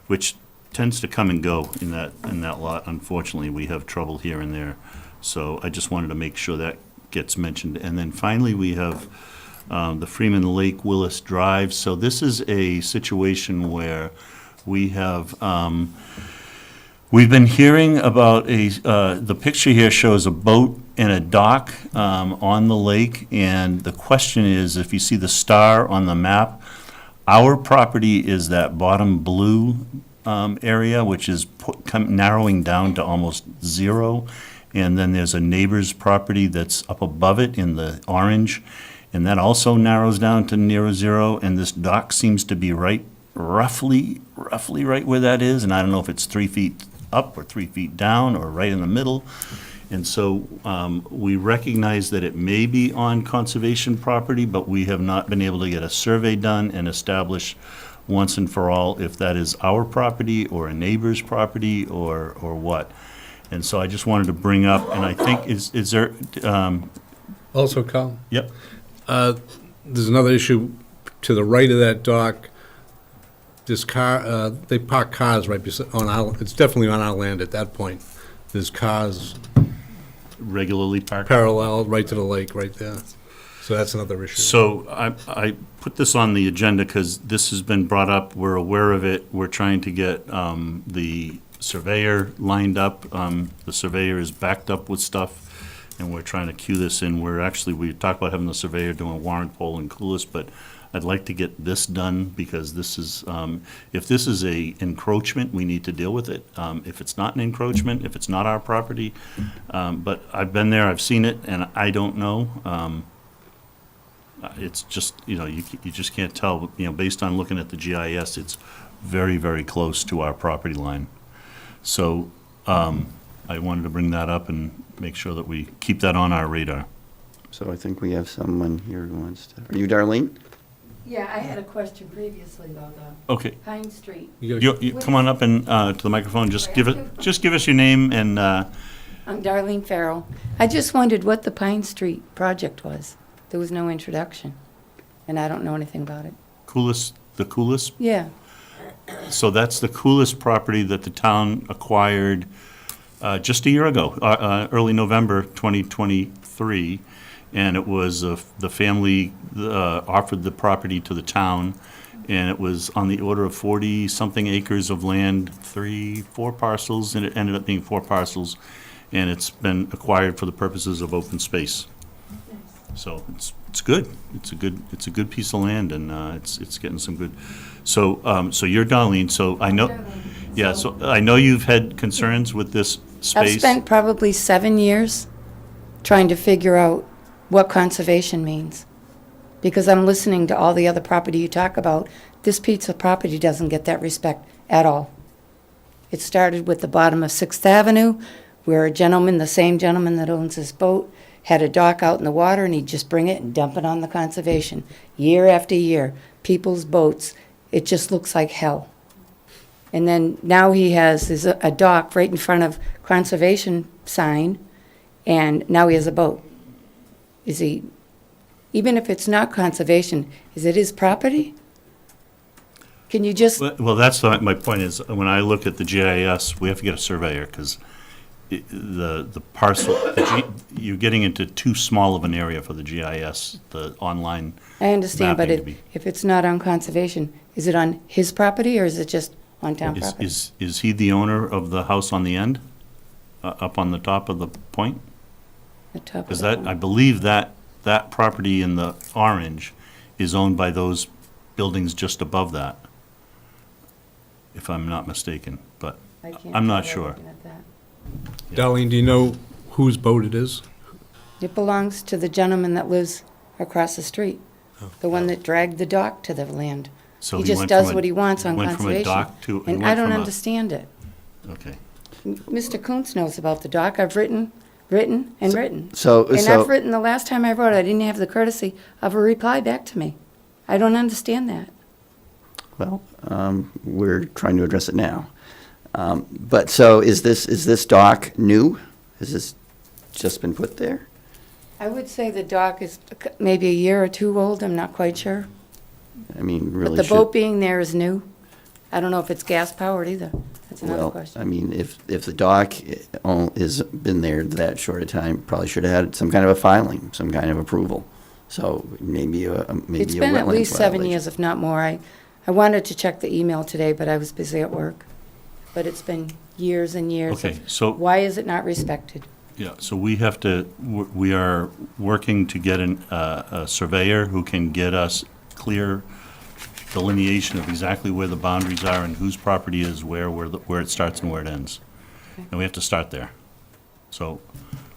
which tends to come and go in that lot. Unfortunately, we have trouble here and there. So I just wanted to make sure that gets mentioned. And then finally, we have the Freeman Lake Willis Drive. So this is a situation where we have, we've been hearing about the picture here shows a boat and a dock on the lake. And the question is, if you see the star on the map, our property is that bottom blue area, which is narrowing down to almost zero. And then there's a neighbor's property that's up above it in the orange, and that also narrows down to near zero, and this dock seems to be roughly right where that is, and I don't know if it's 3 feet up or 3 feet down or right in the middle. And so we recognize that it may be on conservation property, but we have not been able to get a survey done and establish once and for all if that is our property or a neighbor's property or what. And so I just wanted to bring up, and I think, is there, Also, Colin, yep, there's another issue to the right of that dock. This car, they park cars right on our, it's definitely on our land at that point. There's cars regularly parked. parallel right to the lake right there. So that's another issue. So I put this on the agenda because this has been brought up, we're aware of it, we're trying to get the surveyor lined up. The surveyor is backed up with stuff, and we're trying to cue this in. We talked about having the surveyor doing Warren Poll and Coolest, but I'd like to get this done because this is, if this is a encroachment, we need to deal with it. If it's not an encroachment, if it's not our property, but I've been there, I've seen it, and I don't know. It's just, you just can't tell, based on looking at the GIS, it's very, very close to our property line. So I wanted to bring that up and make sure that we keep that on our radar. So I think we have someone here who wants to, are you Darlene? Yeah, I had a question previously, though, the Okay. Pine Street. You come on up and to the microphone. Just give us your name and. I'm Darlene Farrell. I just wondered what the Pine Street project was. There was no introduction, and I don't know anything about it. The Coolest? Yeah. So that's the Coolest property that the town acquired just a year ago, early November 2023. And it was the family offered the property to the town, and it was on the order of 40-something acres of land, 4 parcels, and it ended up being 4 parcels, and it's been acquired for the purposes of open space. So it's good. It's a good piece of land, and it's getting some good. So so you're Darlene. So I know, yeah. So I know you've had concerns with this space. I've spent probably 7 years trying to figure out what conservation means. Because I'm listening to all the other property you talk about. This piece of property doesn't get that respect at all. It started with the bottom of 6th Avenue, where a gentleman, the same gentleman that owns this boat, had a dock out in the water, and he'd just bring it and dump it on the conservation. Year after year, people's boats, it just looks like hell. And then now he has a dock right in front of conservation sign, and now he has a boat. Is he, even if it's not conservation, is it his property? Can you just, Well, that's my point is, when I look at the GIS, we have to get a surveyor, because the parcel, you're getting into too small of an area for the GIS, the online I understand, but mapping to be. if it's not on conservation, is it on his property or is it just on town property? Is he the owner of the house on the end, up on the top of the point? The top of Because the I believe that property in the orange is owned by those buildings just above that, if I'm not mistaken, but I can't I'm not tell by sure. looking at that. Darlene, do you know whose boat it is? It belongs to the gentleman that lives across the street, the one that dragged the dock to the land. So He he just went does from what he wants on went from a conservation. dock to- he And went I don't from a- understand it. Okay. Mr. Kuntz knows about the dock. I've written, and written. So- And so- I've written, the last time I wrote, I didn't have the courtesy of a reply back to me. I don't understand that. Well, we're trying to address it now. But so is this dock new? Has this just been put there? I would say the dock is maybe a year or two old, I'm not quite sure. I mean, really But the should. boat being there is new. I don't know if it's gas-powered either. That's another Well, question. I mean, if the dock has been there that short a time, probably should have had some kind of a filing, some kind of approval. So maybe a It's been at wetlands least 7 violation. years, if not more. I wanted to check the email today, but I was busy at work. But it's been years and years Okay, of, so- why is it not respected? Yeah, so we have to, we are working to get a surveyor who can get us clear delineation of exactly where the boundaries are and whose property is where it starts and where it ends. And we have to start there. So,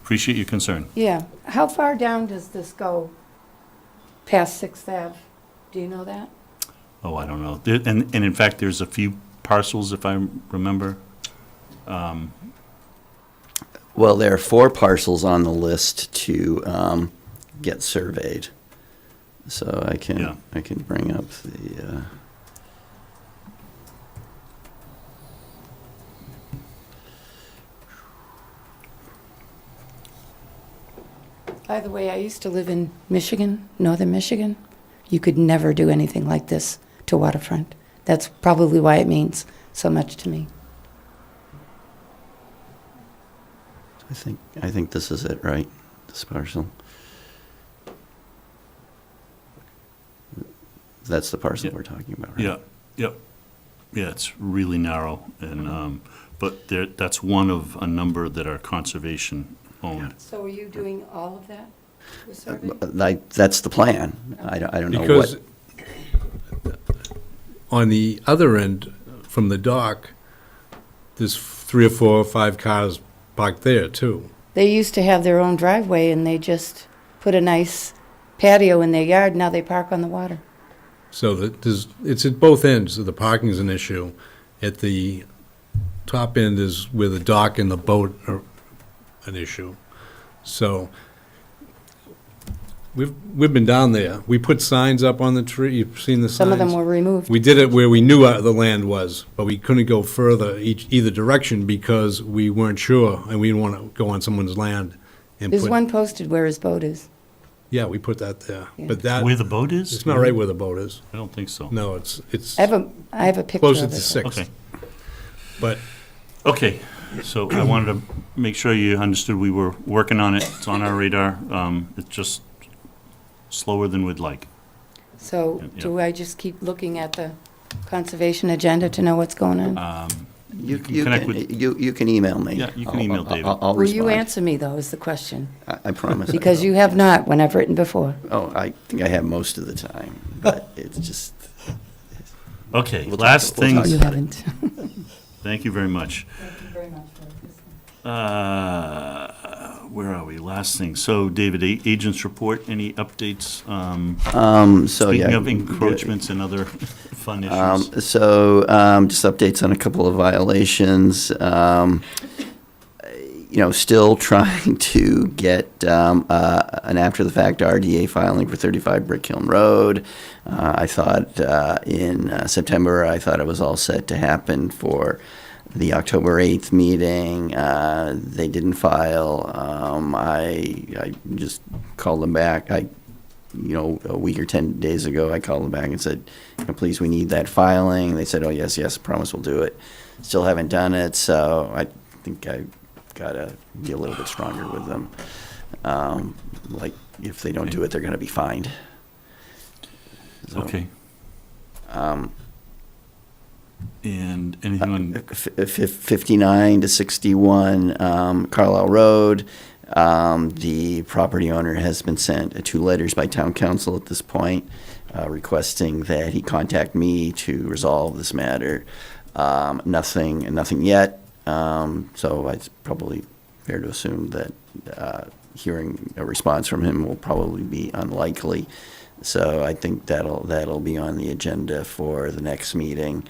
appreciate your concern. Yeah. How far down does this go past 6th Ave? Do you know that? Oh, I don't know. And in fact, there's a few parcels, if I remember. Well, there are 4 parcels on the list to get surveyed. So I can bring up the. By the way, I used to live in Michigan, northern Michigan. You could never do anything like this to waterfront. That's probably why it means so much to me. I think this is it, right? This parcel. That's the parcel we're talking about, right? Yeah, yep. Yeah, it's really narrow, and, but that's one of a number that are conservation owned. So are you doing all of that? The survey? That's the plan. I don't know Because what. on the other end, from the dock, there's 3 or 4 or 5 cars parked there, too. They used to have their own driveway and they just put a nice patio in their yard. Now they park on the water. So it's at both ends. The parking is an issue. At the top end is where the dock and the boat are an issue. So we've been down there. We put signs up on the tree. You've seen the signs? Some of them were removed. We did it where we knew the land was, but we couldn't go further either direction because we weren't sure, and we didn't want to go on someone's land and There's put. one posted where his boat is. Yeah, we put that there. Yeah. But that. Where the boat is? It's not right where the boat is. I don't think so. No, it's I have a picture closer of to it. 6th. Okay. But Okay, so I wanted to make sure you understood we were working on it. It's on our radar. It's just slower than we'd like. So Yeah. do I just keep looking at the conservation agenda to know what's going on? You can connect with- you can email me. Yeah, you can email David. I'll Will you respond. answer me, though, is the question? I promise. I Because will. you have not when I've written before. Oh, I think I have most of the time, but it's just. Okay, We'll last talk- we'll talk things. You about haven't. Thank you very much. Where are we? Last thing. So, David, agents report, any updates? So, Speaking yeah. of encroachments and other fun issues. Just updates on a couple of violations. Still trying to get an after-the-fact RDA filing for 35 Brick Hill Road. I thought in September, I thought it was all set to happen for the October 8th meeting. They didn't file. I just called them back. A week or 10 days ago, I called them back and said, please, we need that filing. They said, oh, yes, promise we'll do it. Still haven't done it, so I think I gotta be a little bit stronger with them. If they don't do it, they're gonna be fined. So, Okay. And anything on, 59 to 61 Carlisle Road. The property owner has been sent 2 letters by town council at this point, requesting that he contact me to resolve this matter. Nothing yet. So it's probably fair to assume that hearing a response from him will probably be unlikely. So I think that'll be on the agenda for the next meeting.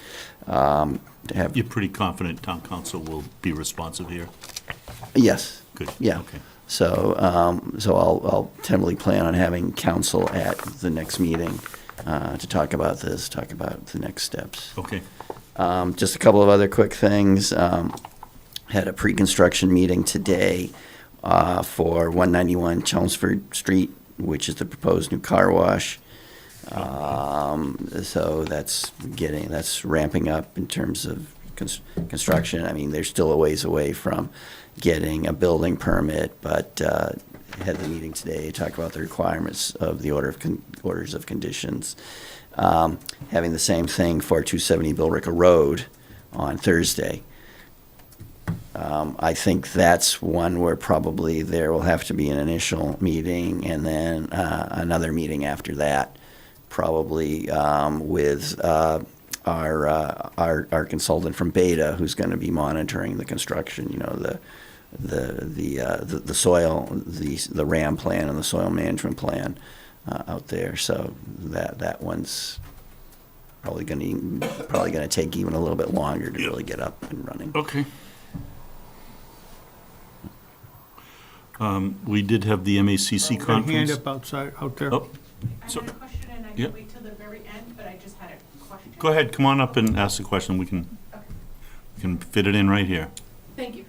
you're pretty confident town council will be responsive here? Yes. Good. Yeah. Okay. So I'll tentatively plan on having council at the next meeting to talk about this, talk about the next steps. Okay. Just a couple of other quick things. Had a pre-construction meeting today for 191 Chelmsford Street, which is the proposed new car wash. So that's ramping up in terms of construction. I mean, they're still a ways away from getting a building permit, but had the meeting today, talked about the requirements of the orders of conditions. Having the same thing for 270 Billrica Road on Thursday. I think that's one where probably there will have to be an initial meeting and then another meeting after that, probably with our consultant from Beta, who's going to be monitoring the construction. The soil, the RAM plan and the soil management plan out there. So that one's probably going to take even a little bit longer to really get up and running. Okay. We did have the MACC Got a conference. hand up out there. Oh, so, I had a question, and I yeah. can wait till the very end, but I just had a question. Go ahead, come on up and ask the question. We can fit it in right here. Thank you.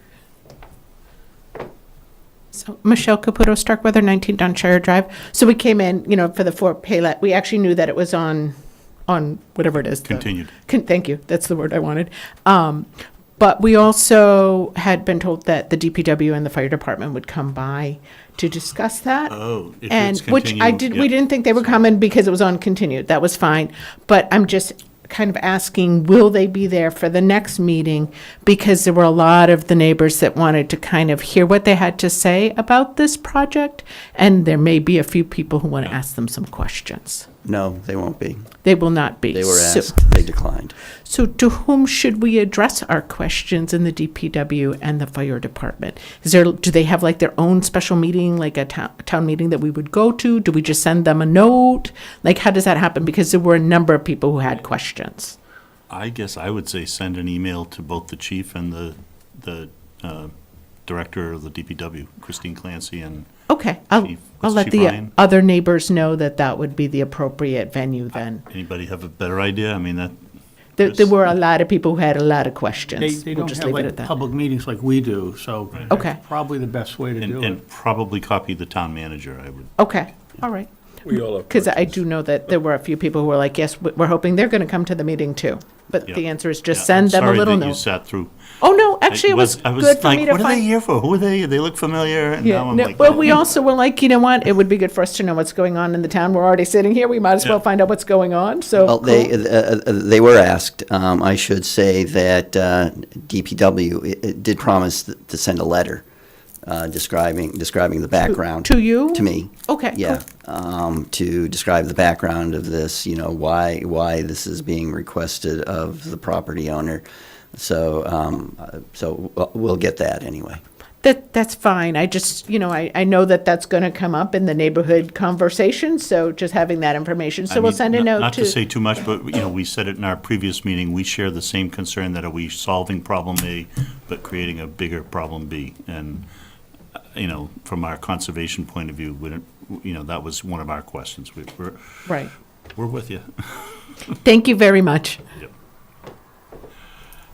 So Michelle Caputo, Starkweather, 19 Dunshire Drive. So we came in, for the Fort Paylette. We actually knew that it was on whatever it is. Continued. Thank you. That's the word I wanted. But we also had been told that the DPW and the fire department would come by to discuss that. Oh, if And it's which continued, we yeah. didn't think they were coming because it was on continued. That was fine. But I'm just kind of asking, will they be there for the next meeting? Because there were a lot of the neighbors that wanted to kind of hear what they had to say about this project. And there may be a few people who want to ask them some questions. No, they won't be. They will not be. They were So- asked, they declined. So to whom should we address our questions in the DPW and the fire department? Do they have like their own special meeting, like a town meeting that we would go to? Do we just send them a note? Like, how does that happen? Because there were a number of people who had questions. I guess I would say send an email to both the chief and the director of the DPW, Christine Clancy, and Okay, I'll What's let Chief the Ryan? other neighbors know that that would be the appropriate venue then. anybody have a better idea? I mean, that, There were a lot of people who had a lot of questions. They We'll don't just have leave it like at that. public meetings like we do, so Okay. that's probably the best way to do it. and probably copy the town manager, I would. Okay, all right. We all have Because I questions. do know that there were a few people who were like, yes, we're hoping they're going to come to the meeting too. But Yeah. the answer is just Yeah, send them a little Sorry that you note. sat through. Oh, no, actually, it was I was good for like, me to what are they find. here for? Who are they? They look familiar, and Yeah, now I'm no, like, well, oh. we also were like, you know what? It would be good for us to know what's going on in the town. We're already sitting here. We might as well Yeah. find out what's going on. So Well, they were asked. I should say that DPW did promise to send a letter describing the background. to you? To me. Okay, Yeah, to describe the background of this, why this is being requested of the property owner. So we'll get that anyway. That's fine. I just, I know that that's going to come up in the neighborhood conversation, so just having that information. So I we'll mean, send a note Not to say too much, but, we said it in our previous meeting, we share the same concern that are we solving problem A, but creating a bigger problem B? And, from our conservation point of view, that was one of our questions. Right. We're with you. Thank you very much.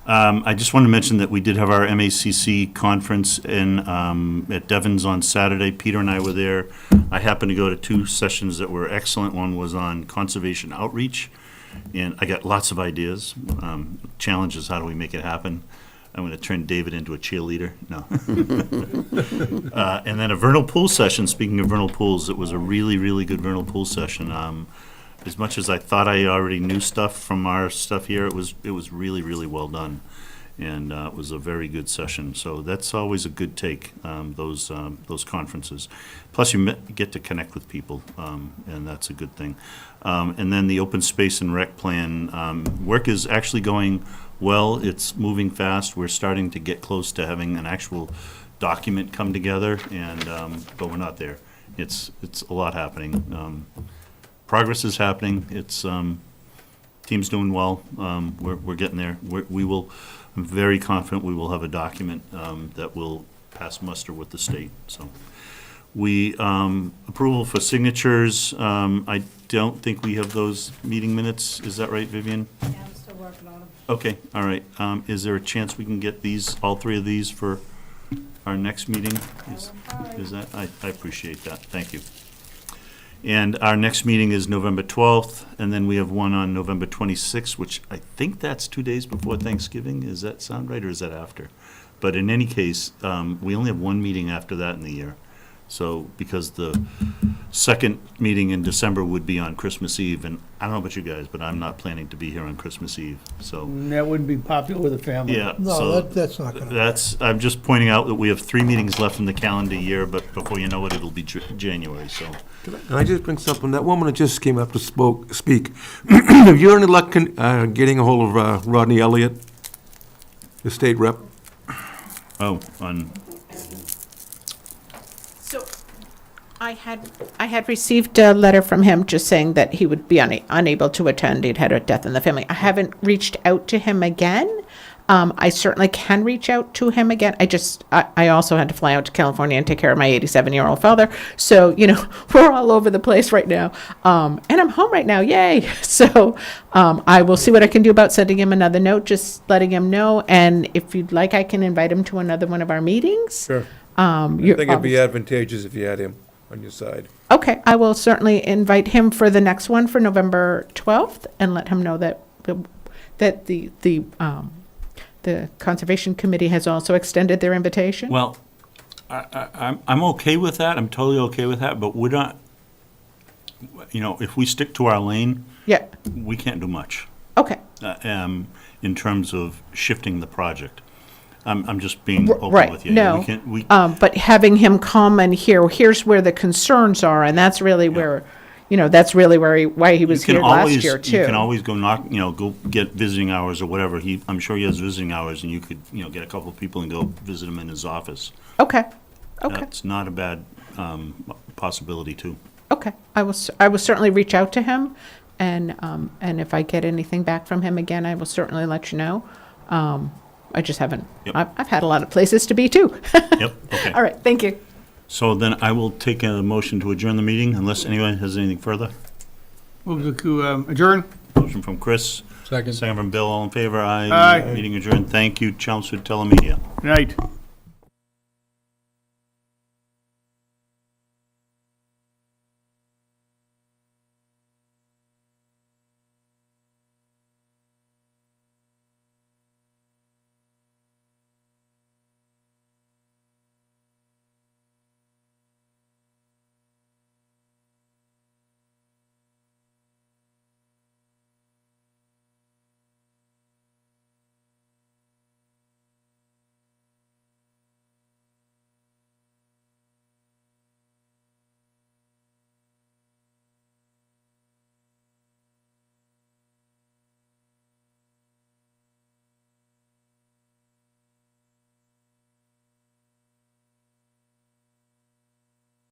I just wanted to mention that we did have our MACC conference at Devon's on Saturday. Peter and I were there. I happened to go to two sessions that were excellent. One was on conservation outreach, and I got lots of ideas. Challenge is, how do we make it happen? I'm going to turn David into a cheerleader. No. And then a vernal pool session. Speaking of vernal pools, it was a really, really good vernal pool session. As much as I thought I already knew stuff from our stuff here, it was really, really well done. And it was a very good session. So that's always a good take, those conferences. Plus, you get to connect with people, and that's a good thing. And then the open space and rec plan, work is actually going well. It's moving fast. We're starting to get close to having an actual document come together, and but we're not there. It's a lot happening. Progress is happening. It's team's doing well. We're getting there. I'm very confident we will have a document that will pass muster with the state. So we approval for signatures. I don't think we have those meeting minutes. Is that right, Vivian? Yeah, I'm still working on them. Okay, all right. Is there a chance we can get all three of these for our next meeting? Is that, I appreciate that. Thank you. And our next meeting is November 12th, and then we have one on November 26th, which I think that's 2 days before Thanksgiving. Does that sound right, or is that after? But in any case, we only have one meeting after that in the year. So, because the second meeting in December would be on Christmas Eve, and I don't know about you guys, but I'm not planning to be here on Christmas Eve, so. That wouldn't be popular with the family. Yeah, No, so that's not going to. I'm just pointing out that we have 3 meetings left in the calendar year, but before you know it, it'll be January, so. Can I just bring something? That woman that just came up to speak, have you any luck getting a hold of Rodney Elliott, the state rep? Oh, So I had received a letter from him just saying that he would be unable to attend. He'd had a death in the family. I haven't reached out to him again. I certainly can reach out to him again. I also had to fly out to California and take care of my 87-year-old father. So, we're all over the place right now. And I'm home right now. Yay. So I will see what I can do about sending him another note, just letting him know. And if you'd like, I can invite him to another one of our meetings. Sure. I think it'd be advantageous if you had him on your side. Okay, I will certainly invite him for the next one for November 12th and let him know that the Conservation Committee has also extended their invitation. well, I'm okay with that. I'm totally okay with that, but we're not, if we stick to our lane, Yeah, we can't do much okay, in terms of shifting the project. I'm just being open right, with you. no. We can't, But having him come and here's where the concerns are, and that's really where, that's really why he was here last year, too. You can always go go get visiting hours or whatever. I'm sure he has visiting hours, and you could, get a couple of people and go visit him in his office. Okay, okay. That's not a bad possibility, too. Okay, I will certainly reach out to him, and if I get anything back from him again, I will certainly let you know. I just haven't, Yep. I've had a lot of places to be too. Yep, okay. All right, thank you. So then I will take a motion to adjourn the meeting, unless anyone has anything further. Move to adjourn. Motion from Chris. Second. Second from Bill, all in favor, aye. Aye. Meeting adjourned. Thank you, Chelmsford Telemedia. Good night.